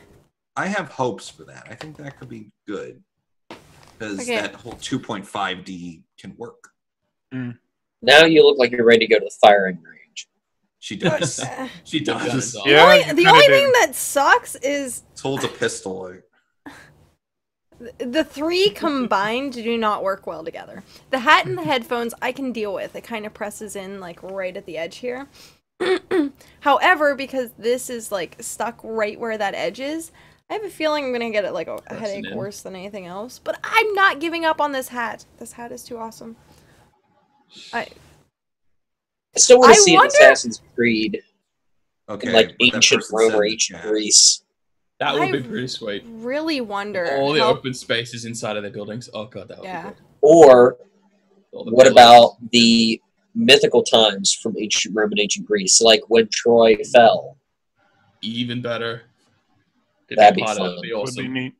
I have hopes for that. I think that could be good because that whole 2.5D can work. Now you look like you're ready to go to the firing range. She does. She does. Yeah, The only thing that sucks is holds a pistol. Like, the three combined do not work well together. The hat and the headphones I can deal with. It kind of presses in like right at the edge here. However, because this is like stuck right where that edge is, I have a feeling I'm gonna get it like a headache worse than anything else. But I'm not giving up on this hat. This hat is too awesome. I still want to see an Assassin's Creed okay, in like ancient Rome or ancient Greece. That would be pretty sweet. Really wonder all the open spaces inside of the buildings. Oh god, that would be good. Or what about the mythical times from ancient Rome and ancient Greece, like when Troy fell? Even better. That'd be fun. That'd be awesome. Would be neat.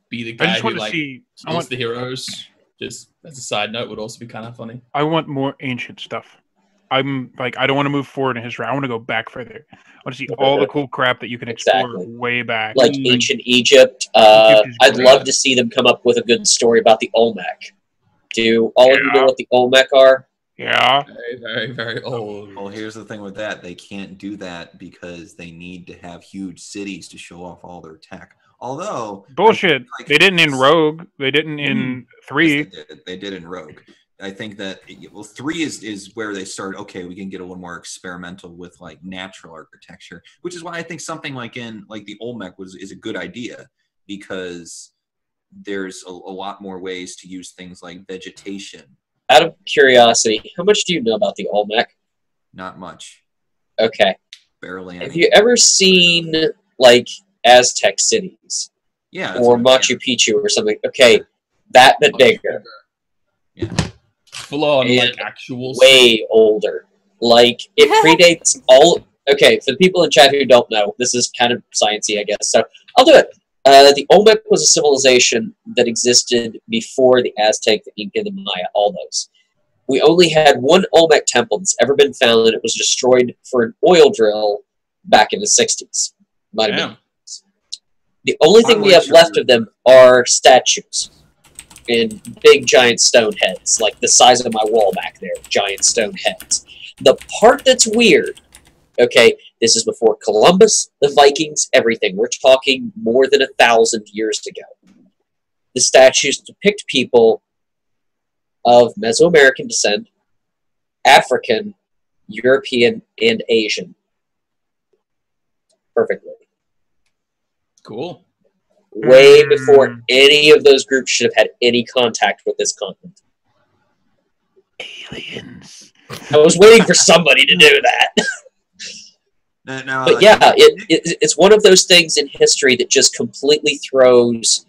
Be the guy who like I want the heroes. Just as a side note, would also be kind of funny. I want more ancient stuff. I'm like, I don't want to move forward in history. I want to go back further. I want to see all the cool crap that you can explore way back. Like ancient Egypt. I'd love to see them come up with a good story about the Olmec. Do all of you know what the Olmec are? Yeah. Very, very, very old. Well, here's the thing with that. They can't do that because they need to have huge cities to show off all their tech. Although... Bullshit. Like, they didn't in Rogue. They didn't in 3. Yes, they did in Rogue. I think that, well, 3 is where they start, okay, we can get a little more experimental with, like, natural architecture, which is why I think something like the Olmec is a good idea, because there's a lot more ways to use things like vegetation. Out of curiosity, how much do you know about the Olmec? Not much. Okay. Barely any. Have you ever seen, like, Aztec cities? Yeah. Or Machu Picchu or something? Okay, that but bigger. Yeah. Full on, and like, actual... way older. Like, it predates all... Okay, for the people in chat who don't know, this is kind of sciencey, I guess, so I'll do it. The Olmec was a civilization that existed before the Aztec, the Inca, the Maya, all those. We only had one Olmec temple that's ever been found, and it was destroyed for an oil drill back in the 60s. Might have been. The only thing we have left of them are statues. In big giant stone heads, like the size of my wall back there, giant stone heads. The part that's weird, okay, this is before Columbus, the Vikings, everything. We're talking more than 1,000 years ago. The statues depict people of Mesoamerican descent, African, European, and Asian. Perfectly. Cool. Way before any of those groups should have had any contact with this continent. Aliens. I was waiting for somebody to do that. But yeah, it's one of those things in history that just completely throws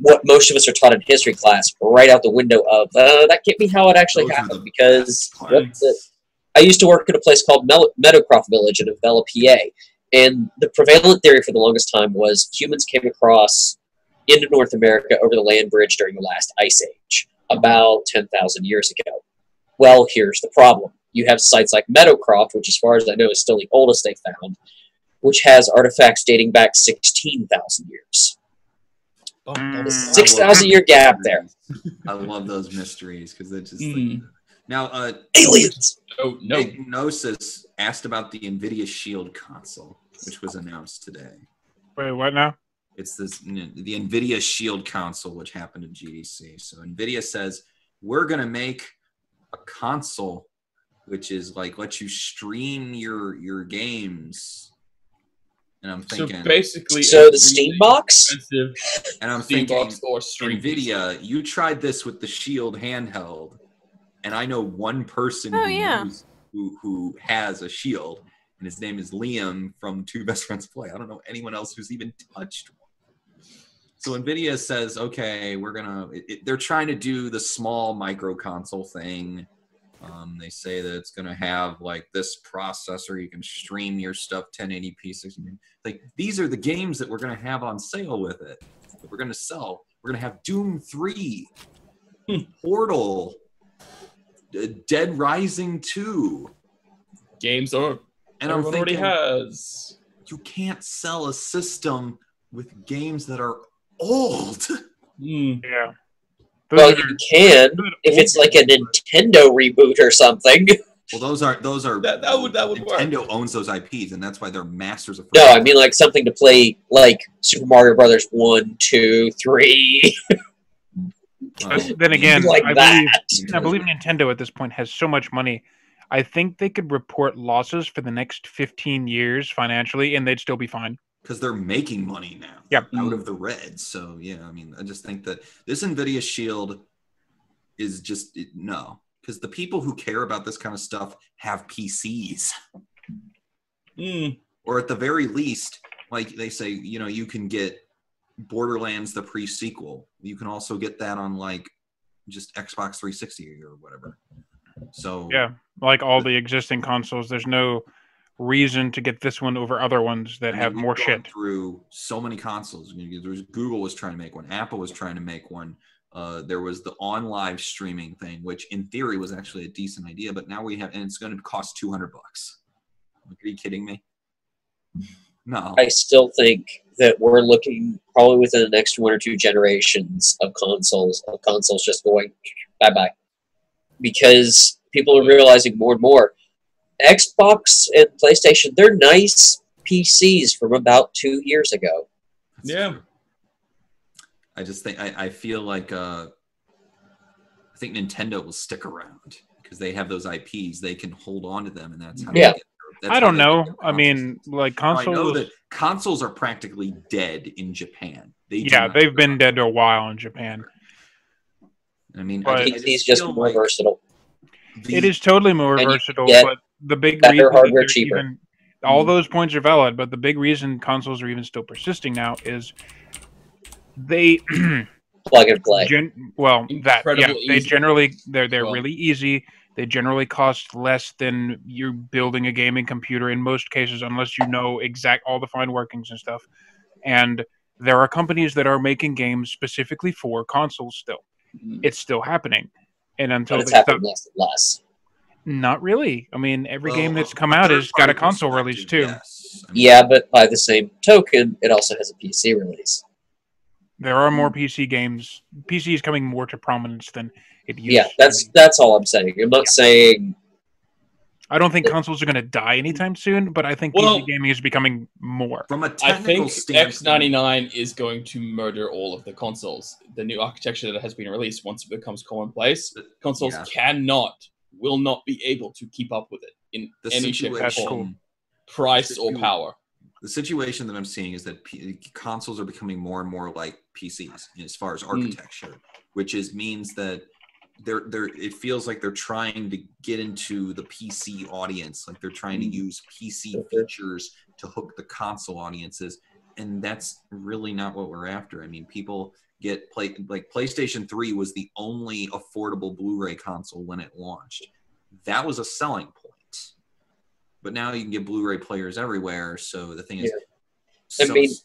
what most of us are taught in history class right out the window of, that can't be how it actually happened, because I used to work at a place called Meadowcroft Village in Avella, PA. And the prevalent theory for the longest time was humans came across into North America over the land bridge during the last ice age, about 10,000 years ago. Well, here's the problem. You have sites like Meadowcroft, which as far as I know is still the oldest they found, which has artifacts dating back 16,000 years. A 6,000-year gap there. I love those mysteries, because they're just like... Now, aliens! Gnosis asked about the NVIDIA Shield console, which was announced today. Wait, what now? It's the NVIDIA Shield console, which happened at GDC. So NVIDIA says, we're going to make a console which is like lets you stream your games. And I'm thinking, so basically, So the Steam box? expensive and I'm Steam thinking, box or stream NVIDIA, you tried this with the Shield handheld, and I know one person who has a Shield, and his name is Liam from Two Best Friends Play. I don't know anyone else who's even touched one. So NVIDIA says, okay, we're gonna. They're trying to do the small micro console thing. They say that it's gonna have like this processor. You can stream your stuff 1080p, 60. Like these are the games that we're gonna have on sale with it. That we're gonna sell. We're gonna have Doom 3, Portal, Dead Rising 2. games or And I'm everyone thinking, already has. you can't sell a system with games that are old. Yeah. Well, you can if it's like a Nintendo reboot or something. Well, those are That would work. Nintendo owns those IPs, and that's why they're masters of. No, I mean like something to play like Super Mario Brothers 1, 2, 3. Then again, Like I believe Nintendo at this point has so much money. I think they could report losses for the next 15 years financially, and they'd still be fine. Because they're making money now. Yep. Out of the red. So yeah, I mean, I just think that this NVIDIA Shield is just no. Because the people who care about this kind of stuff have PCs. Or at the very least, like they say, you know, you can get Borderlands the pre-sequel. You can also get that on like just Xbox 360 or whatever. So yeah, like all the existing consoles, there's no reason to get this one over other ones that have more shit. Through so many consoles. Google was trying to make one. Apple was trying to make one. There was the on live streaming thing, which in theory was actually a decent idea, but now we have, and it's going to cost $200. Like, are you kidding me? No. I still think that we're looking probably within the next 1 or 2 generations of consoles just going bye-bye. Because people are realizing more and more Xbox and PlayStation, they're nice PCs from about 2 years ago. Yeah. I just think I feel like I think Nintendo will stick around because they have those IPs. They can hold on to them, and that's how. Yeah. I don't know. I mean, like consoles. I know that consoles are practically dead in Japan. They've been dead a while in Japan. I mean, PC's just more versatile. It is totally more versatile, but the big better reason hardware, cheaper. All those points are valid, but the big reason consoles are even still persisting now is they plug and play. They generally they're really easy. They generally cost less than you building a gaming computer in most cases, unless you know all the fine workings and stuff. And there are companies that are making games specifically for consoles still. It's still happening. And until it's happening less. Not really. I mean, every game that's come out has got a console release too. Yes. Yeah, but by the same token, it also has a PC release. There are more PC games. PC is coming more to prominence than it used to. Yeah, that's all I'm saying. I'm not saying... I don't think consoles are going to die anytime soon, but I think PC gaming is becoming more. From a technical standpoint, X99 is going to murder all of the consoles. The new architecture that has been released, once it becomes commonplace, consoles will not be able to keep up with it in any shape or form, price or power. The situation that I'm seeing is that consoles are becoming more and more like PCs as far as architecture, which means that it feels like they're trying to get into the PC audience, like they're trying to use PC features to hook the console audiences, and that's really not what we're after. I mean, people get PlayStation 3 was the only affordable Blu-ray console when it launched. That was a selling point. But now you can get Blu-ray players everywhere. So the thing is,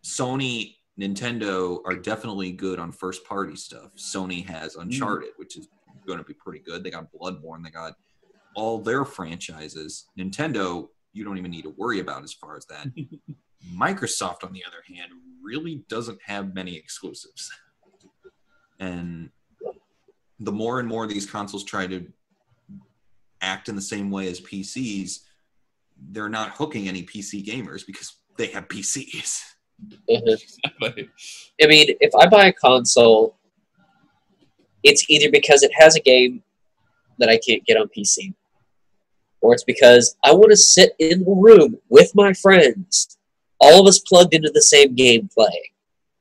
Sony, Nintendo are definitely good on first-party stuff. Sony has Uncharted, which is going to be pretty good. They got Bloodborne. They got all their franchises. Nintendo, you don't even need to worry about as far as that. Microsoft, on the other hand, really doesn't have many exclusives. And the more and more these consoles try to act in the same way as PCs, they're not hooking any PC gamers because they have PCs. Exactly. I mean, if I buy a console, it's either because it has a game that I can't get on PC, or it's because I want to sit in the room with my friends, all of us plugged into the same game playing.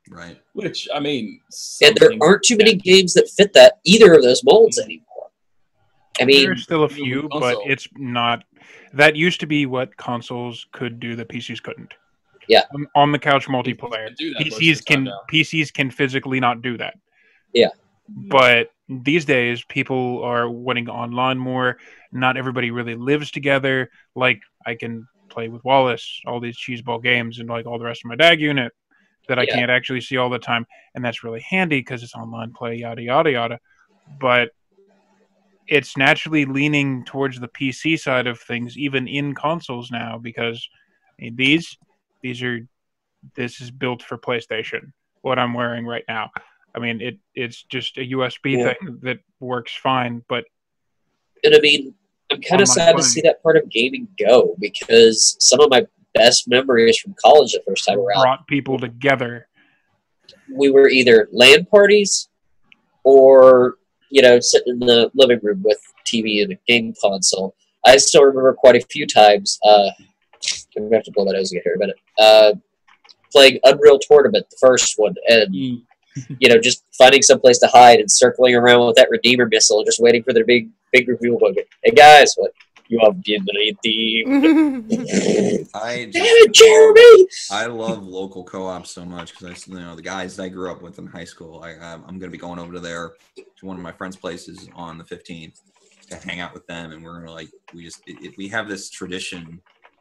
Right. Which, I mean... And there aren't too many games that fit that either of those molds anymore. I mean... There's still a few, but it's not... That used to be what consoles could do that PCs couldn't. Yeah. On the couch multiplayer. PCs PCs can physically not do that. Yeah. But these days, people are winning online more. Not everybody really lives together. Like, I can play with Wallace, all these cheeseball games, and like all the rest of my DAG unit that I can't actually see all the time. And that's really handy because it's online play, yada, yada, yada. But it's naturally leaning towards the PC side of things, even in consoles now, because this is built for PlayStation, what I'm wearing right now. I mean, it's just a USB thing that works fine, but... And I mean, I'm kind of sad to see that part of gaming go, because some of my best memories from college the first time around... Brought people together. We were either LAN parties, or, sitting in the living room with TV and a game console. I still remember quite a few times, I'm going to have to blow my nose again here in a minute, playing Unreal Tournament, the first one, and... just finding some place to hide and circling around with that Redeemer missile, just waiting for the big reveal moment. Hey guys, what you have been redeemed? Damn it, Jeremy! I love local co-op so much because the guys I grew up with in high school. I'm going to be going over to one of my friends' places on the 15th to hang out with them, and we're gonna we have this tradition.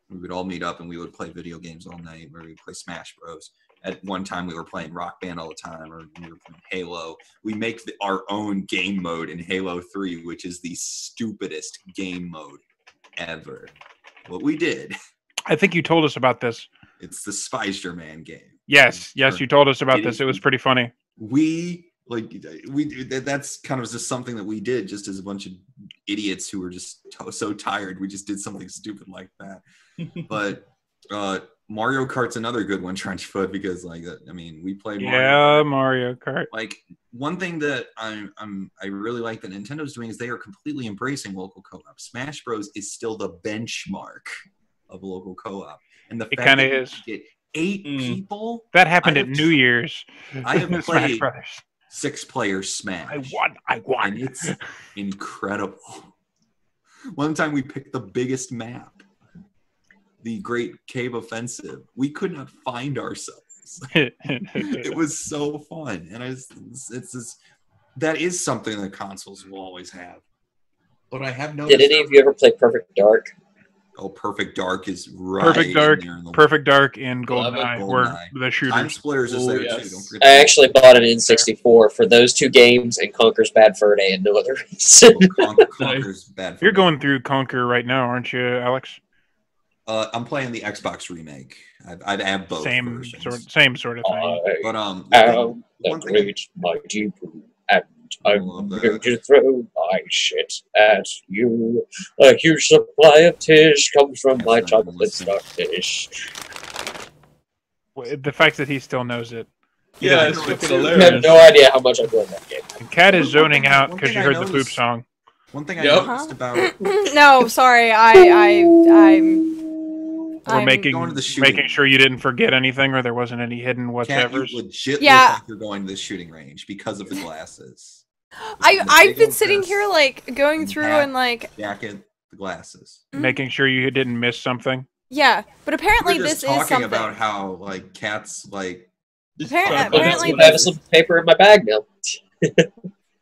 We would all meet up and we would play video games all night, where we play Smash Bros. At one time, we were playing Rock Band all the time, or we were playing Halo. We make our own game mode in Halo 3, which is the stupidest game mode ever. What we did... I think you told us about this. It's the Spider Man game. Yes, you told us about this. It was pretty funny. That's kind of just something that we did just as a bunch of idiots who were just so tired. We just did something stupid like that. But... Mario Kart's another good one, Trenchfoot, because we played Mario Kart. Like, one thing that I really like that Nintendo's doing is they are completely embracing local co-op. Smash Bros is still the benchmark of local co-op, and the fact that you get 8 people. That happened at New Year's. I have played 6-player Smash. I won. And it's incredible. One time we picked the biggest map. The Great Cave Offensive. We could not find ourselves. It was so fun, and that is something that consoles will always have. But I have noticed. Did any of you ever play Perfect Dark? Oh, Perfect Dark is right. Perfect Dark, and GoldenEye were the shooters. Time Splitters is there too. Don't forget. I actually bought an N64 for those 2 games and Conker's Bad Fur Day and no other reason. Conker's Bad Fur Day. You're going through Conker right now, aren't you, Alex? I'm playing the Xbox remake. I'd have both. Same sort of thing. But my Jeep, and I'm going to throw my shit at you. A huge supply of tish comes from my chocolate starfish. The fact that he still knows it. Yeah, it's fucking hilarious. I have no idea how much I played that game. And Kat is zoning out because you heard the poop song. One thing I noticed about no, sorry, I'm making sure you didn't forget anything or there wasn't any hidden whatevers. You legit look like you're going to the shooting range because of the glasses. I've been sitting here like going through and like jacket, the glasses, making sure you didn't miss something. Yeah, but apparently this is something about how like cats like. Apparently, I have a slip of paper in my bag now.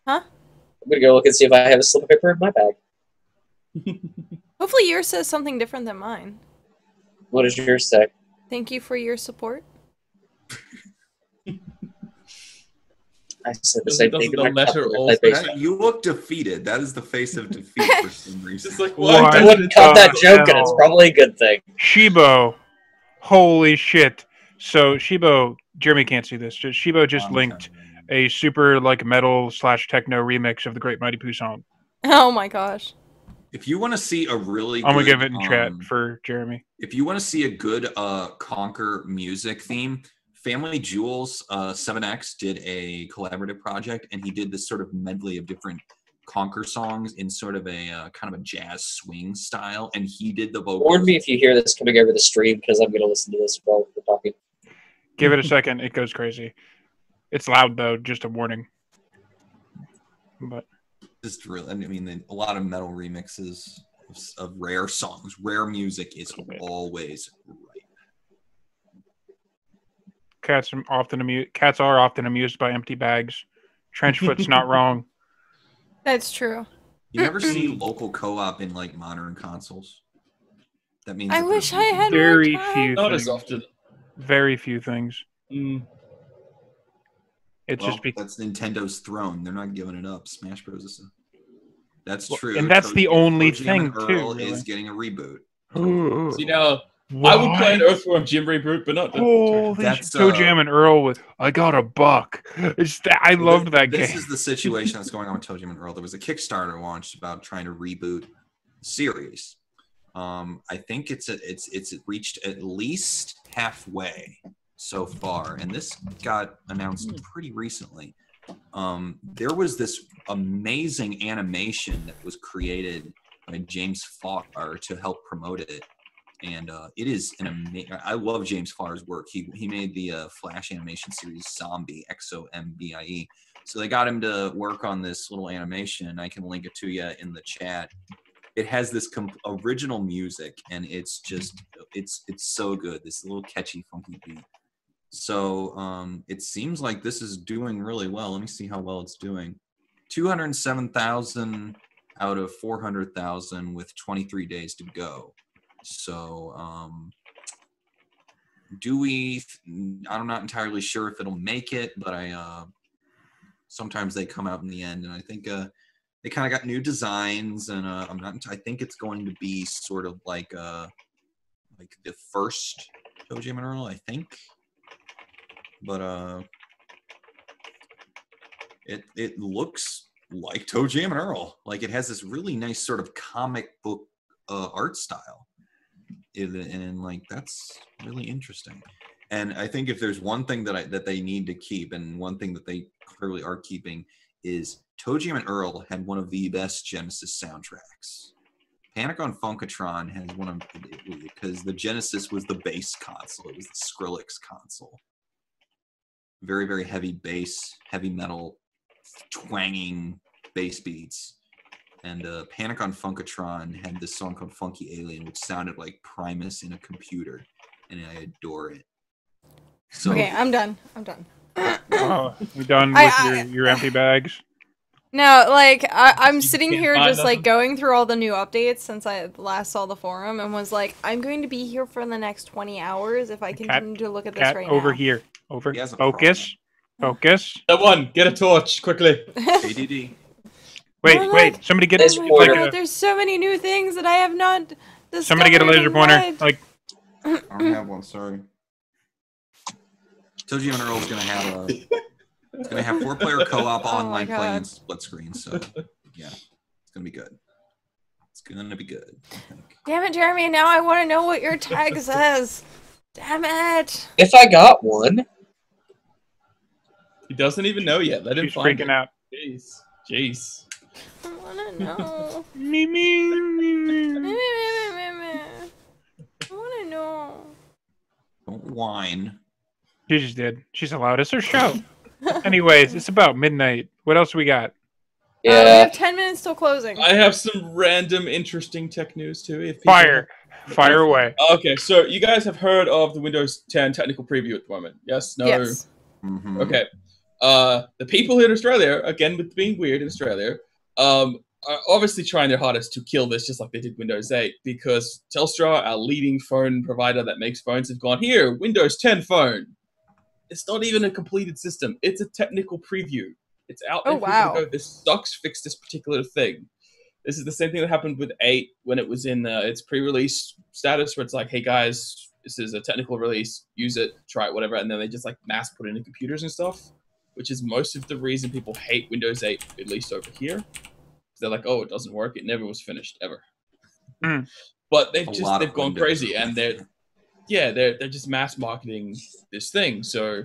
Huh? I'm gonna go look and see if I have a slip of paper in my bag. Hopefully, yours says something different than mine. What does yours say? Thank you for your support. I said the same thing. You look defeated. That is the face of defeat for some reason. It's like, I wouldn't cut that joke, and it's probably a good thing. Shibo, holy shit! So Shibo, Jeremy can't see this. Shibo just linked a super like metal / techno remix of the Great Mighty Pooh song. Oh my gosh! If you want to see a really, I'm gonna give it in chat for Jeremy. If you want to see a good Conker music theme, Family Jewels, 7X did a collaborative project, and he did this sort of medley of different conquer songs in sort of a kind of a jazz swing style, and he did the vocals. Warn me if you hear this coming over the stream, because I'm going to listen to this while we're talking. Give it a second. It goes crazy. It's loud, though. Just a warning. But just really, I mean, a lot of metal remixes of rare songs. Rare music is always right. Cats are often amused by empty bags. Trenchfoot's not wrong. That's true. You never see local co-op in like modern consoles. That means I wish I had very more time. few. Not things. as often. Very few things. Mm. It's well, just that's Nintendo's throne. They're not giving it up. Smash Bros. Is that's well, true. and that's the only thing Earl too. Really. is getting a reboot. See now, I would play an Earthworm Jim reboot, but not. That's Toe Jam and Earl with "I Got a Buck." I loved that game. This is the situation that's going on with Toe Jam and Earl. There was a Kickstarter launched about trying to reboot the series. I think it's reached at least halfway so far, and this got announced pretty recently. There was this amazing animation that was created by James Farr to help promote it, and it is an amazing. I love James Farr's work. He made the Flash animation series Zombie, XOMBIE. So they got him to work on this little animation. I can link it to you in the chat. It has this original music, and it's just it's so good. This little catchy, funky beat. So it seems like this is doing really well. Let me see how well it's doing. 207,000 out of 400,000 with 23 days to go. So I'm not entirely sure if it'll make it, but sometimes they come out in the end, and I think they kind of got new designs, and I think it's going to be sort of like the first Toe Jam and Earl, I think. But it looks like Toe Jam and Earl. Like it has this really nice sort of comic book art style, and like that's really interesting. And I think if there's one thing that they need to keep, and one thing that they clearly are keeping, is Toe Jam and Earl had one of the best Genesis soundtracks. Panic on Funkatron has one of, because the Genesis was the bass console. It was the Skrillex console. Very, very heavy bass, heavy metal, twanging bass beats. And Panic on Funkatron had this song called Funky Alien, which sounded like Primus in a computer. And I adore it. So, okay, I'm done. Oh, you done with your empty bags? No, like, I'm sitting here just, like, going through all the new updates since I last saw the forum and was like, I'm going to be here for the next 20 hours if I continue to look at this right now. Over here. Over. Focus. Focus. That one. Get a torch, quickly. ADD. Wait. Somebody get Laser pointer. There's so many new things that I have not discovered. Somebody get a laser pointer. Like, I don't have one, sorry. Told you and Earl's gonna have it's gonna have 4-player co-op online play and split screen, so yeah, it's gonna be good. It's gonna be good, I think. Damn it, Jeremy, now I want to know what your tag says. Damn it. If I got one. He doesn't even know yet. Let him he's find freaking it. out. Jeez. I want to know. I want to know. Don't whine. She just did. She's allowed. It's her show. Anyways, it's about midnight. What else we got? We Yeah. have 10 minutes till closing. I have some random interesting tech news too. If people- Fire away. Okay, so you guys have heard of the Windows 10 technical preview at the moment? Yes? No? Yes. Mm-hmm. Okay. The people here in Australia, again with being weird in Australia, are obviously trying their hardest to kill this, just like they did Windows 8, because Telstra, our leading phone provider that makes phones, have gone, here, Windows 10 phone. It's not even a completed system. It's a technical preview. It's out there. Oh, wow. Go, this sucks, fix this particular thing. This is the same thing that happened with 8 when it was in its pre-release status, where it's like, hey guys, this is a technical release, use it, try it, whatever, and then they just like mass put it in computers and stuff, which is most of the reason people hate Windows 8, at least over here. They're like, oh, it doesn't work. It never was finished, ever. Mm. But they've gone crazy, and they're just mass marketing this thing. So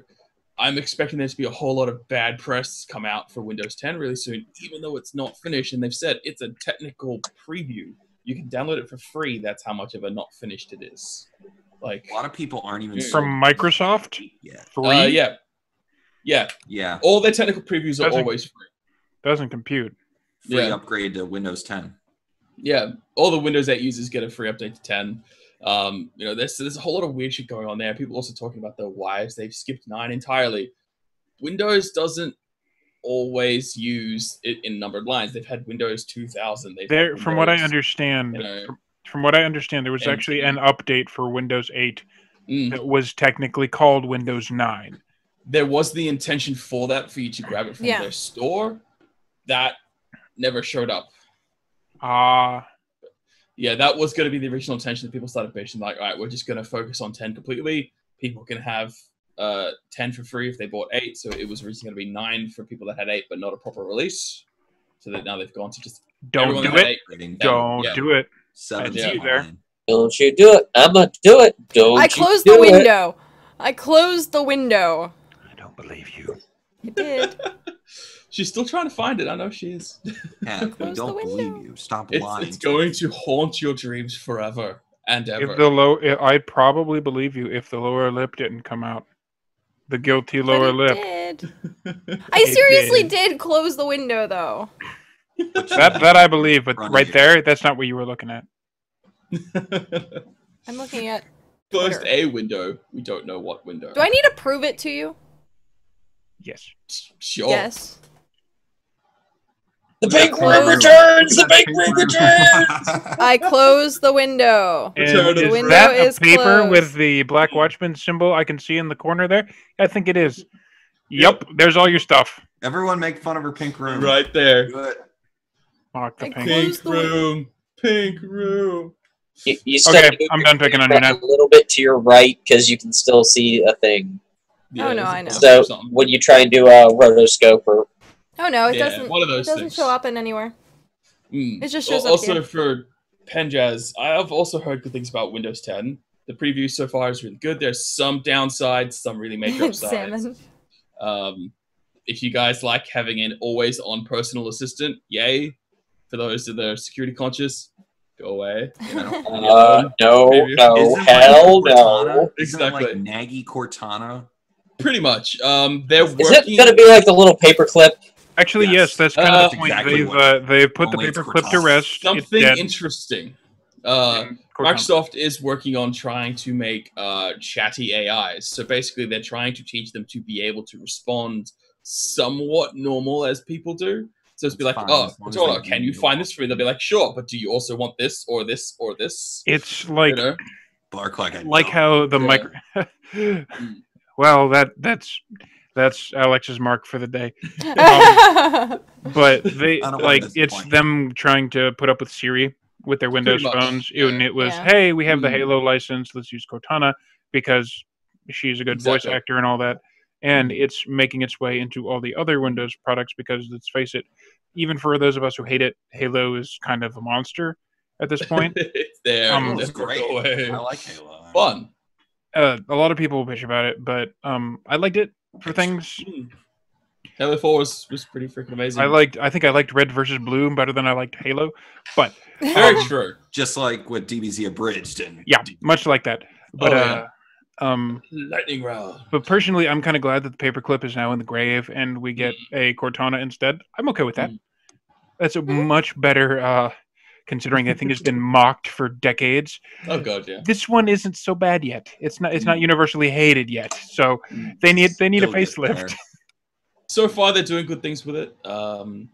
I'm expecting there to be a whole lot of bad press come out for Windows 10 really soon, even though it's not finished. And they've said it's a technical preview. You can download it for free. That's how much of a not finished it is. Like A lot of people aren't even From Microsoft? yet. Free? yeah. All their technical previews are always free. Doesn't compute. Free upgrade to Windows 10. Yeah, all the Windows 8 users get a free update to 10. There's a whole lot of weird shit going on there. People also talking about the whys they've skipped 9 entirely. Windows doesn't always use it in numbered lines. They've had Windows 2000. From what I understand, there was actually an update for Windows 8 that was technically called Windows 9. There was the intention for that, for you to grab it from their store. That never showed up. Yeah, that was going to be the original intention that people started bitching, like, all right, we're just going to focus on 10 completely. People can have 10 for free if they bought 8. So it was originally going to be 9 for people that had 8, but not a proper release. So that now they've gone to just... Don't do it. Don't do it. 7 there. Don't you do it. I'm going to do it. I closed the window. I closed the window. I don't believe you. I did. She's still trying to find it. I know she is. Yeah, we don't believe you. Stop lying. It's going to haunt your dreams forever and ever. I'd probably believe you if the lower lip didn't come out. The guilty lower lip. Did. I seriously did close the window, though. That I believe, but right there, that's not what you were looking at. I'm looking at Closed a window. We don't know what window. Do I need to prove it to you? Yes. Sure. Yes. The big rig returns! The big rig returns! I closed the window. And The is window that is a paper closed. with the Black Watchman symbol I can see in the corner there? I think it is. Yep, there's all your stuff. Everyone make fun of her pink room. Right there. Good. Lock the I pink. closed Pink room. Pink room. You Okay, I'm done picking on you now. A little bit to your right because you can still see a thing. Oh, no, I know. So when you try and do a rotoscope or... Oh no, it doesn't. One of those it doesn't things. show up in anywhere. It just shows up Also here. for Penjaz, I have also heard good things about Windows 10. The preview so far is really good. There's some downsides, some really major upsides. Salmon. If you guys like having an always-on personal assistant, yay. For those that are security conscious, go away. no, Isn't hell like Cortana? no. Isn't it Exactly. like Naggy Cortana? Pretty much. They're working... Is it going to be like the little paperclip? Actually, yes, that's kind of the point. exactly They've put the only it's paperclip to Cortana. rest. Something It's dead. interesting. Cortana. Microsoft is working on trying to make chatty AIs. So basically, they're trying to teach them to be able to respond somewhat normal as people do. So it's be like, Fine, oh, as long as Controller, they can you do find this for me? They'll be like, sure, but do you also want this or this or this? It's like You know? Bark like I like don't. how the Yeah. micro. Well, that's Alex's mark for the day. But they I don't like want to it's disappoint. them trying to put up with Siri with their Windows much, phones, yeah. and it was, Yeah. hey, we have the Mm. Halo license, let's use Cortana because she's a good Exactly. voice actor and all that, and it's making its way into all the other Windows products because let's face it, even for those of us who hate it, Halo is kind of a monster at this point. It's there. It was Never great. go away. I like Halo. Fun. A lot of people bitch about it, but I liked it for things. Halo 4 was pretty freaking amazing. I think I liked Red versus Blue better than I liked Halo, but Very true. Just like what DBZ abridged and yeah, much like that. But yeah. Lightning round. but personally, I'm kind of glad that the paperclip is now in the grave and we get a Cortana instead. I'm okay with that. That's a much better, considering that thing has been mocked for decades. Oh god, yeah. This one isn't so bad yet. It's not universally hated yet. So they need a Still get facelift. there. So far, they're doing good things with it.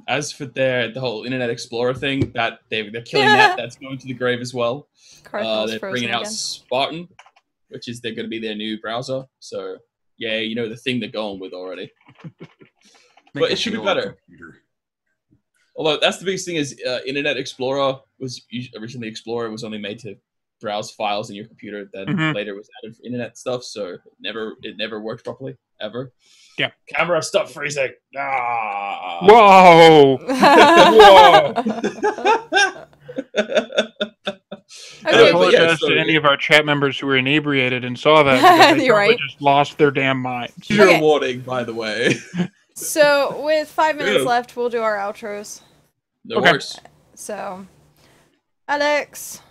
As for the whole Internet Explorer thing, that they're killing that. That's going to the grave as well. Cardinal's They're frozen bringing out again. Spartan, which is they're going to be their new browser. So yeah, you know the thing they're going with already. Make But a it should be Halo better. computer. Although that's the biggest thing is Internet Explorer was originally Explorer was only made to browse files in your computer. Then Mhm. later was added for internet stuff. So it never worked properly ever. Yeah. Camera, stop freezing. Ah. Whoa! I Okay. apologize to any of our chat members who were inebriated and saw that because they You're probably right. just lost their damn minds. You're Okay. a warning, by the way. So with 5 minutes Yeah. left, we'll do our outros. No Okay. worse. So, Alex.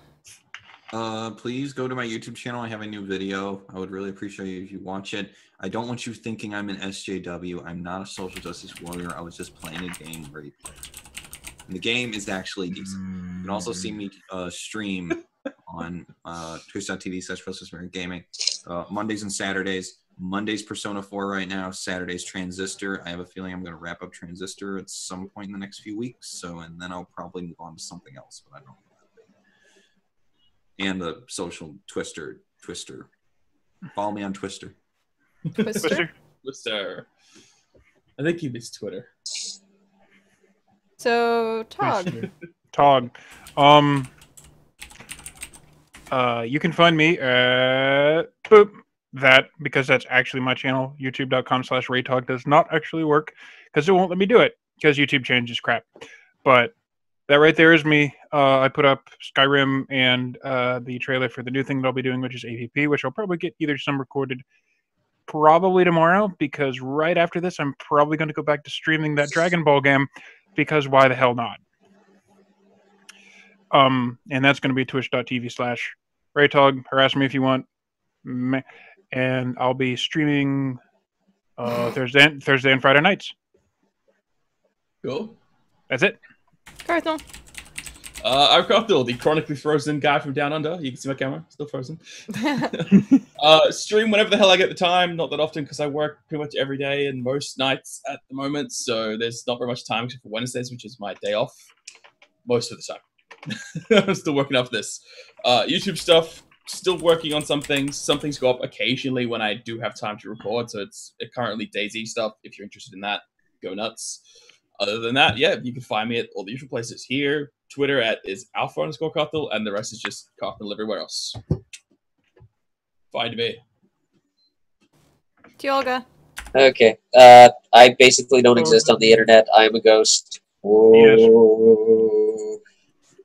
Please go to my YouTube channel. I have a new video. I would really appreciate it if you watch it. I don't want you thinking I'm an SJW. I'm not a social justice warrior. I was just playing a game right there. And the game is actually decent. You can also see me stream on twitch.tv/ProcessMarionGaming Mondays and Saturdays. Mondays Persona 4 right now. Saturdays Transistor. I have a feeling I'm going to wrap up Transistor at some point in the next few weeks. So, and then I'll probably move on to something else, but I don't know. And the social Twister. Follow me on Twister. Twister. Twister. I think he missed Twitter. So, Tog. Tog. You can find me at that because that's actually my channel. YouTube.com/RayTog does not actually work because it won't let me do it because YouTube changes crap. But that right there is me. I put up Skyrim and the trailer for the new thing that I'll be doing, which is AVP, which I'll probably get either some recorded probably tomorrow because right after this, I'm probably going to go back to streaming that Dragon Ball game because why the hell not? And that's going to be twitch.tv/RayTog. Harass me if you want. And I'll be streaming Thursday and Friday nights. Cool. That's it. Carthel. I'm Carthel, the chronically frozen guy from Down Under. You can see my camera, still frozen. Stream whenever the hell I get the time. Not that often because I work pretty much every day and most nights at the moment. So there's not very much time except for Wednesdays, which is my day off. Most of the time. I'm still working off this. YouTube stuff, still working on some things. Some things go up occasionally when I do have time to record. So it's currently Daisy stuff. If you're interested in that, go nuts. Other than that, yeah, you can find me at all the usual places. Here, Twitter is alpha_Carthel, and the rest is just Carthel everywhere else. Find me. Tiolga. Okay. I basically don't exist on the internet. I am a ghost. Whoa. Yes.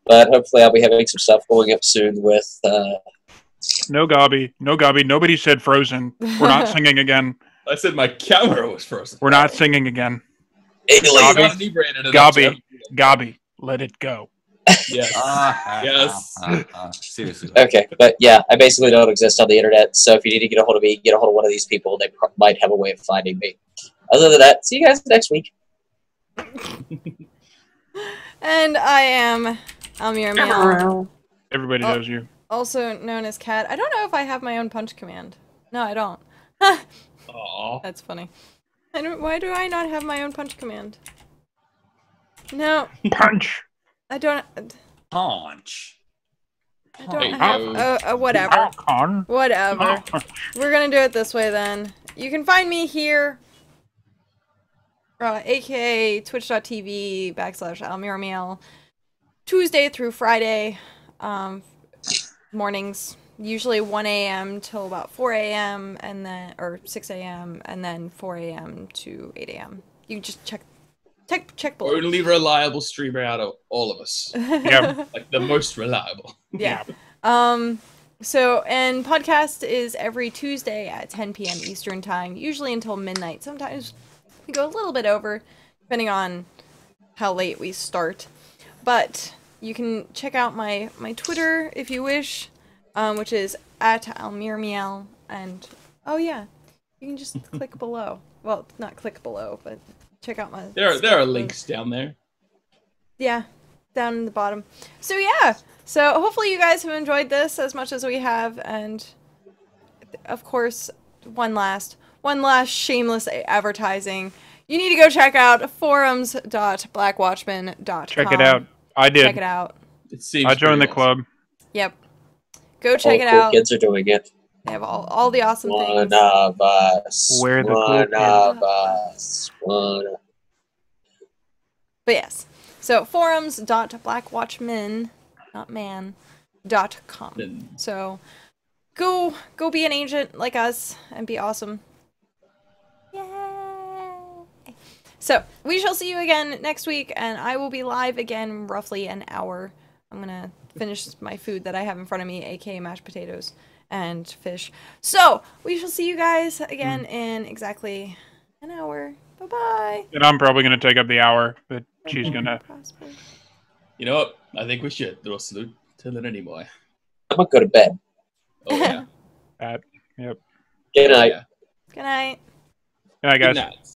But hopefully I'll be having some stuff going up soon with... No Gobby. Nobody said frozen. We're not singing again. I said my camera was frozen. We're not singing again. Gobby, let it go. Yes. Yes. Seriously. Okay, but yeah, I basically don't exist on the internet, so if you need to get a hold of me, get a hold of one of these people. They might have a way of finding me. Other than that, see you guys next week. And I am Almir Meow, Everybody knows you. also known as Cat. I don't know if I have my own punch command. No, I don't. Aww. That's funny. Why do I not have my own punch command? No. Punch. I don't. Punch. I don't Hey, have. Whatever. Con. Whatever. We're gonna do it this way then. You can find me here, aka twitch.tv/AlmirMeow, Tuesday through Friday, mornings, usually 1 a.m. till about 4 a.m. and then, or 6 a.m. and then 4 a.m. to 8 a.m. You can just check below. Only reliable streamer out of all of us. Yeah. Like the most reliable. Yeah. So, and podcast is every Tuesday at 10 p.m. Eastern time, usually until midnight. Sometimes we go a little bit over, depending on how late we start. But you can check out my Twitter if you wish, which is @AlmirMeow. And, oh yeah, you can just click below. Well, not click below, but check out my... There are links down there. Yeah, down in the bottom. So yeah, so hopefully you guys have enjoyed this as much as we have, and of course, one last shameless advertising. You need to go check out forums.blackwatchmen.com. Check it out. I did. Check it out. It seems I joined the pretty club. Yep. Go check it cool out. kids are doing it. They have all the awesome One things. of us. Where the cool one kids. of us. One of... But yes. So forums.blackwatchmen.com. Then So go be an agent like us and be awesome. Yay! So we shall see you again next week, and I will be live again roughly an hour. I'm gonna finish my food that I have in front of me, aka mashed potatoes and fish. So we shall see you guys again in exactly an hour. Bye-bye. And I'm probably going to take up the hour that she's going to. You know what? I think we should throw a salute to the Ninny boy. I'm gonna go to bed. Oh yeah. Yep. Good night. Yeah. Good night. Good night, guys. Good night.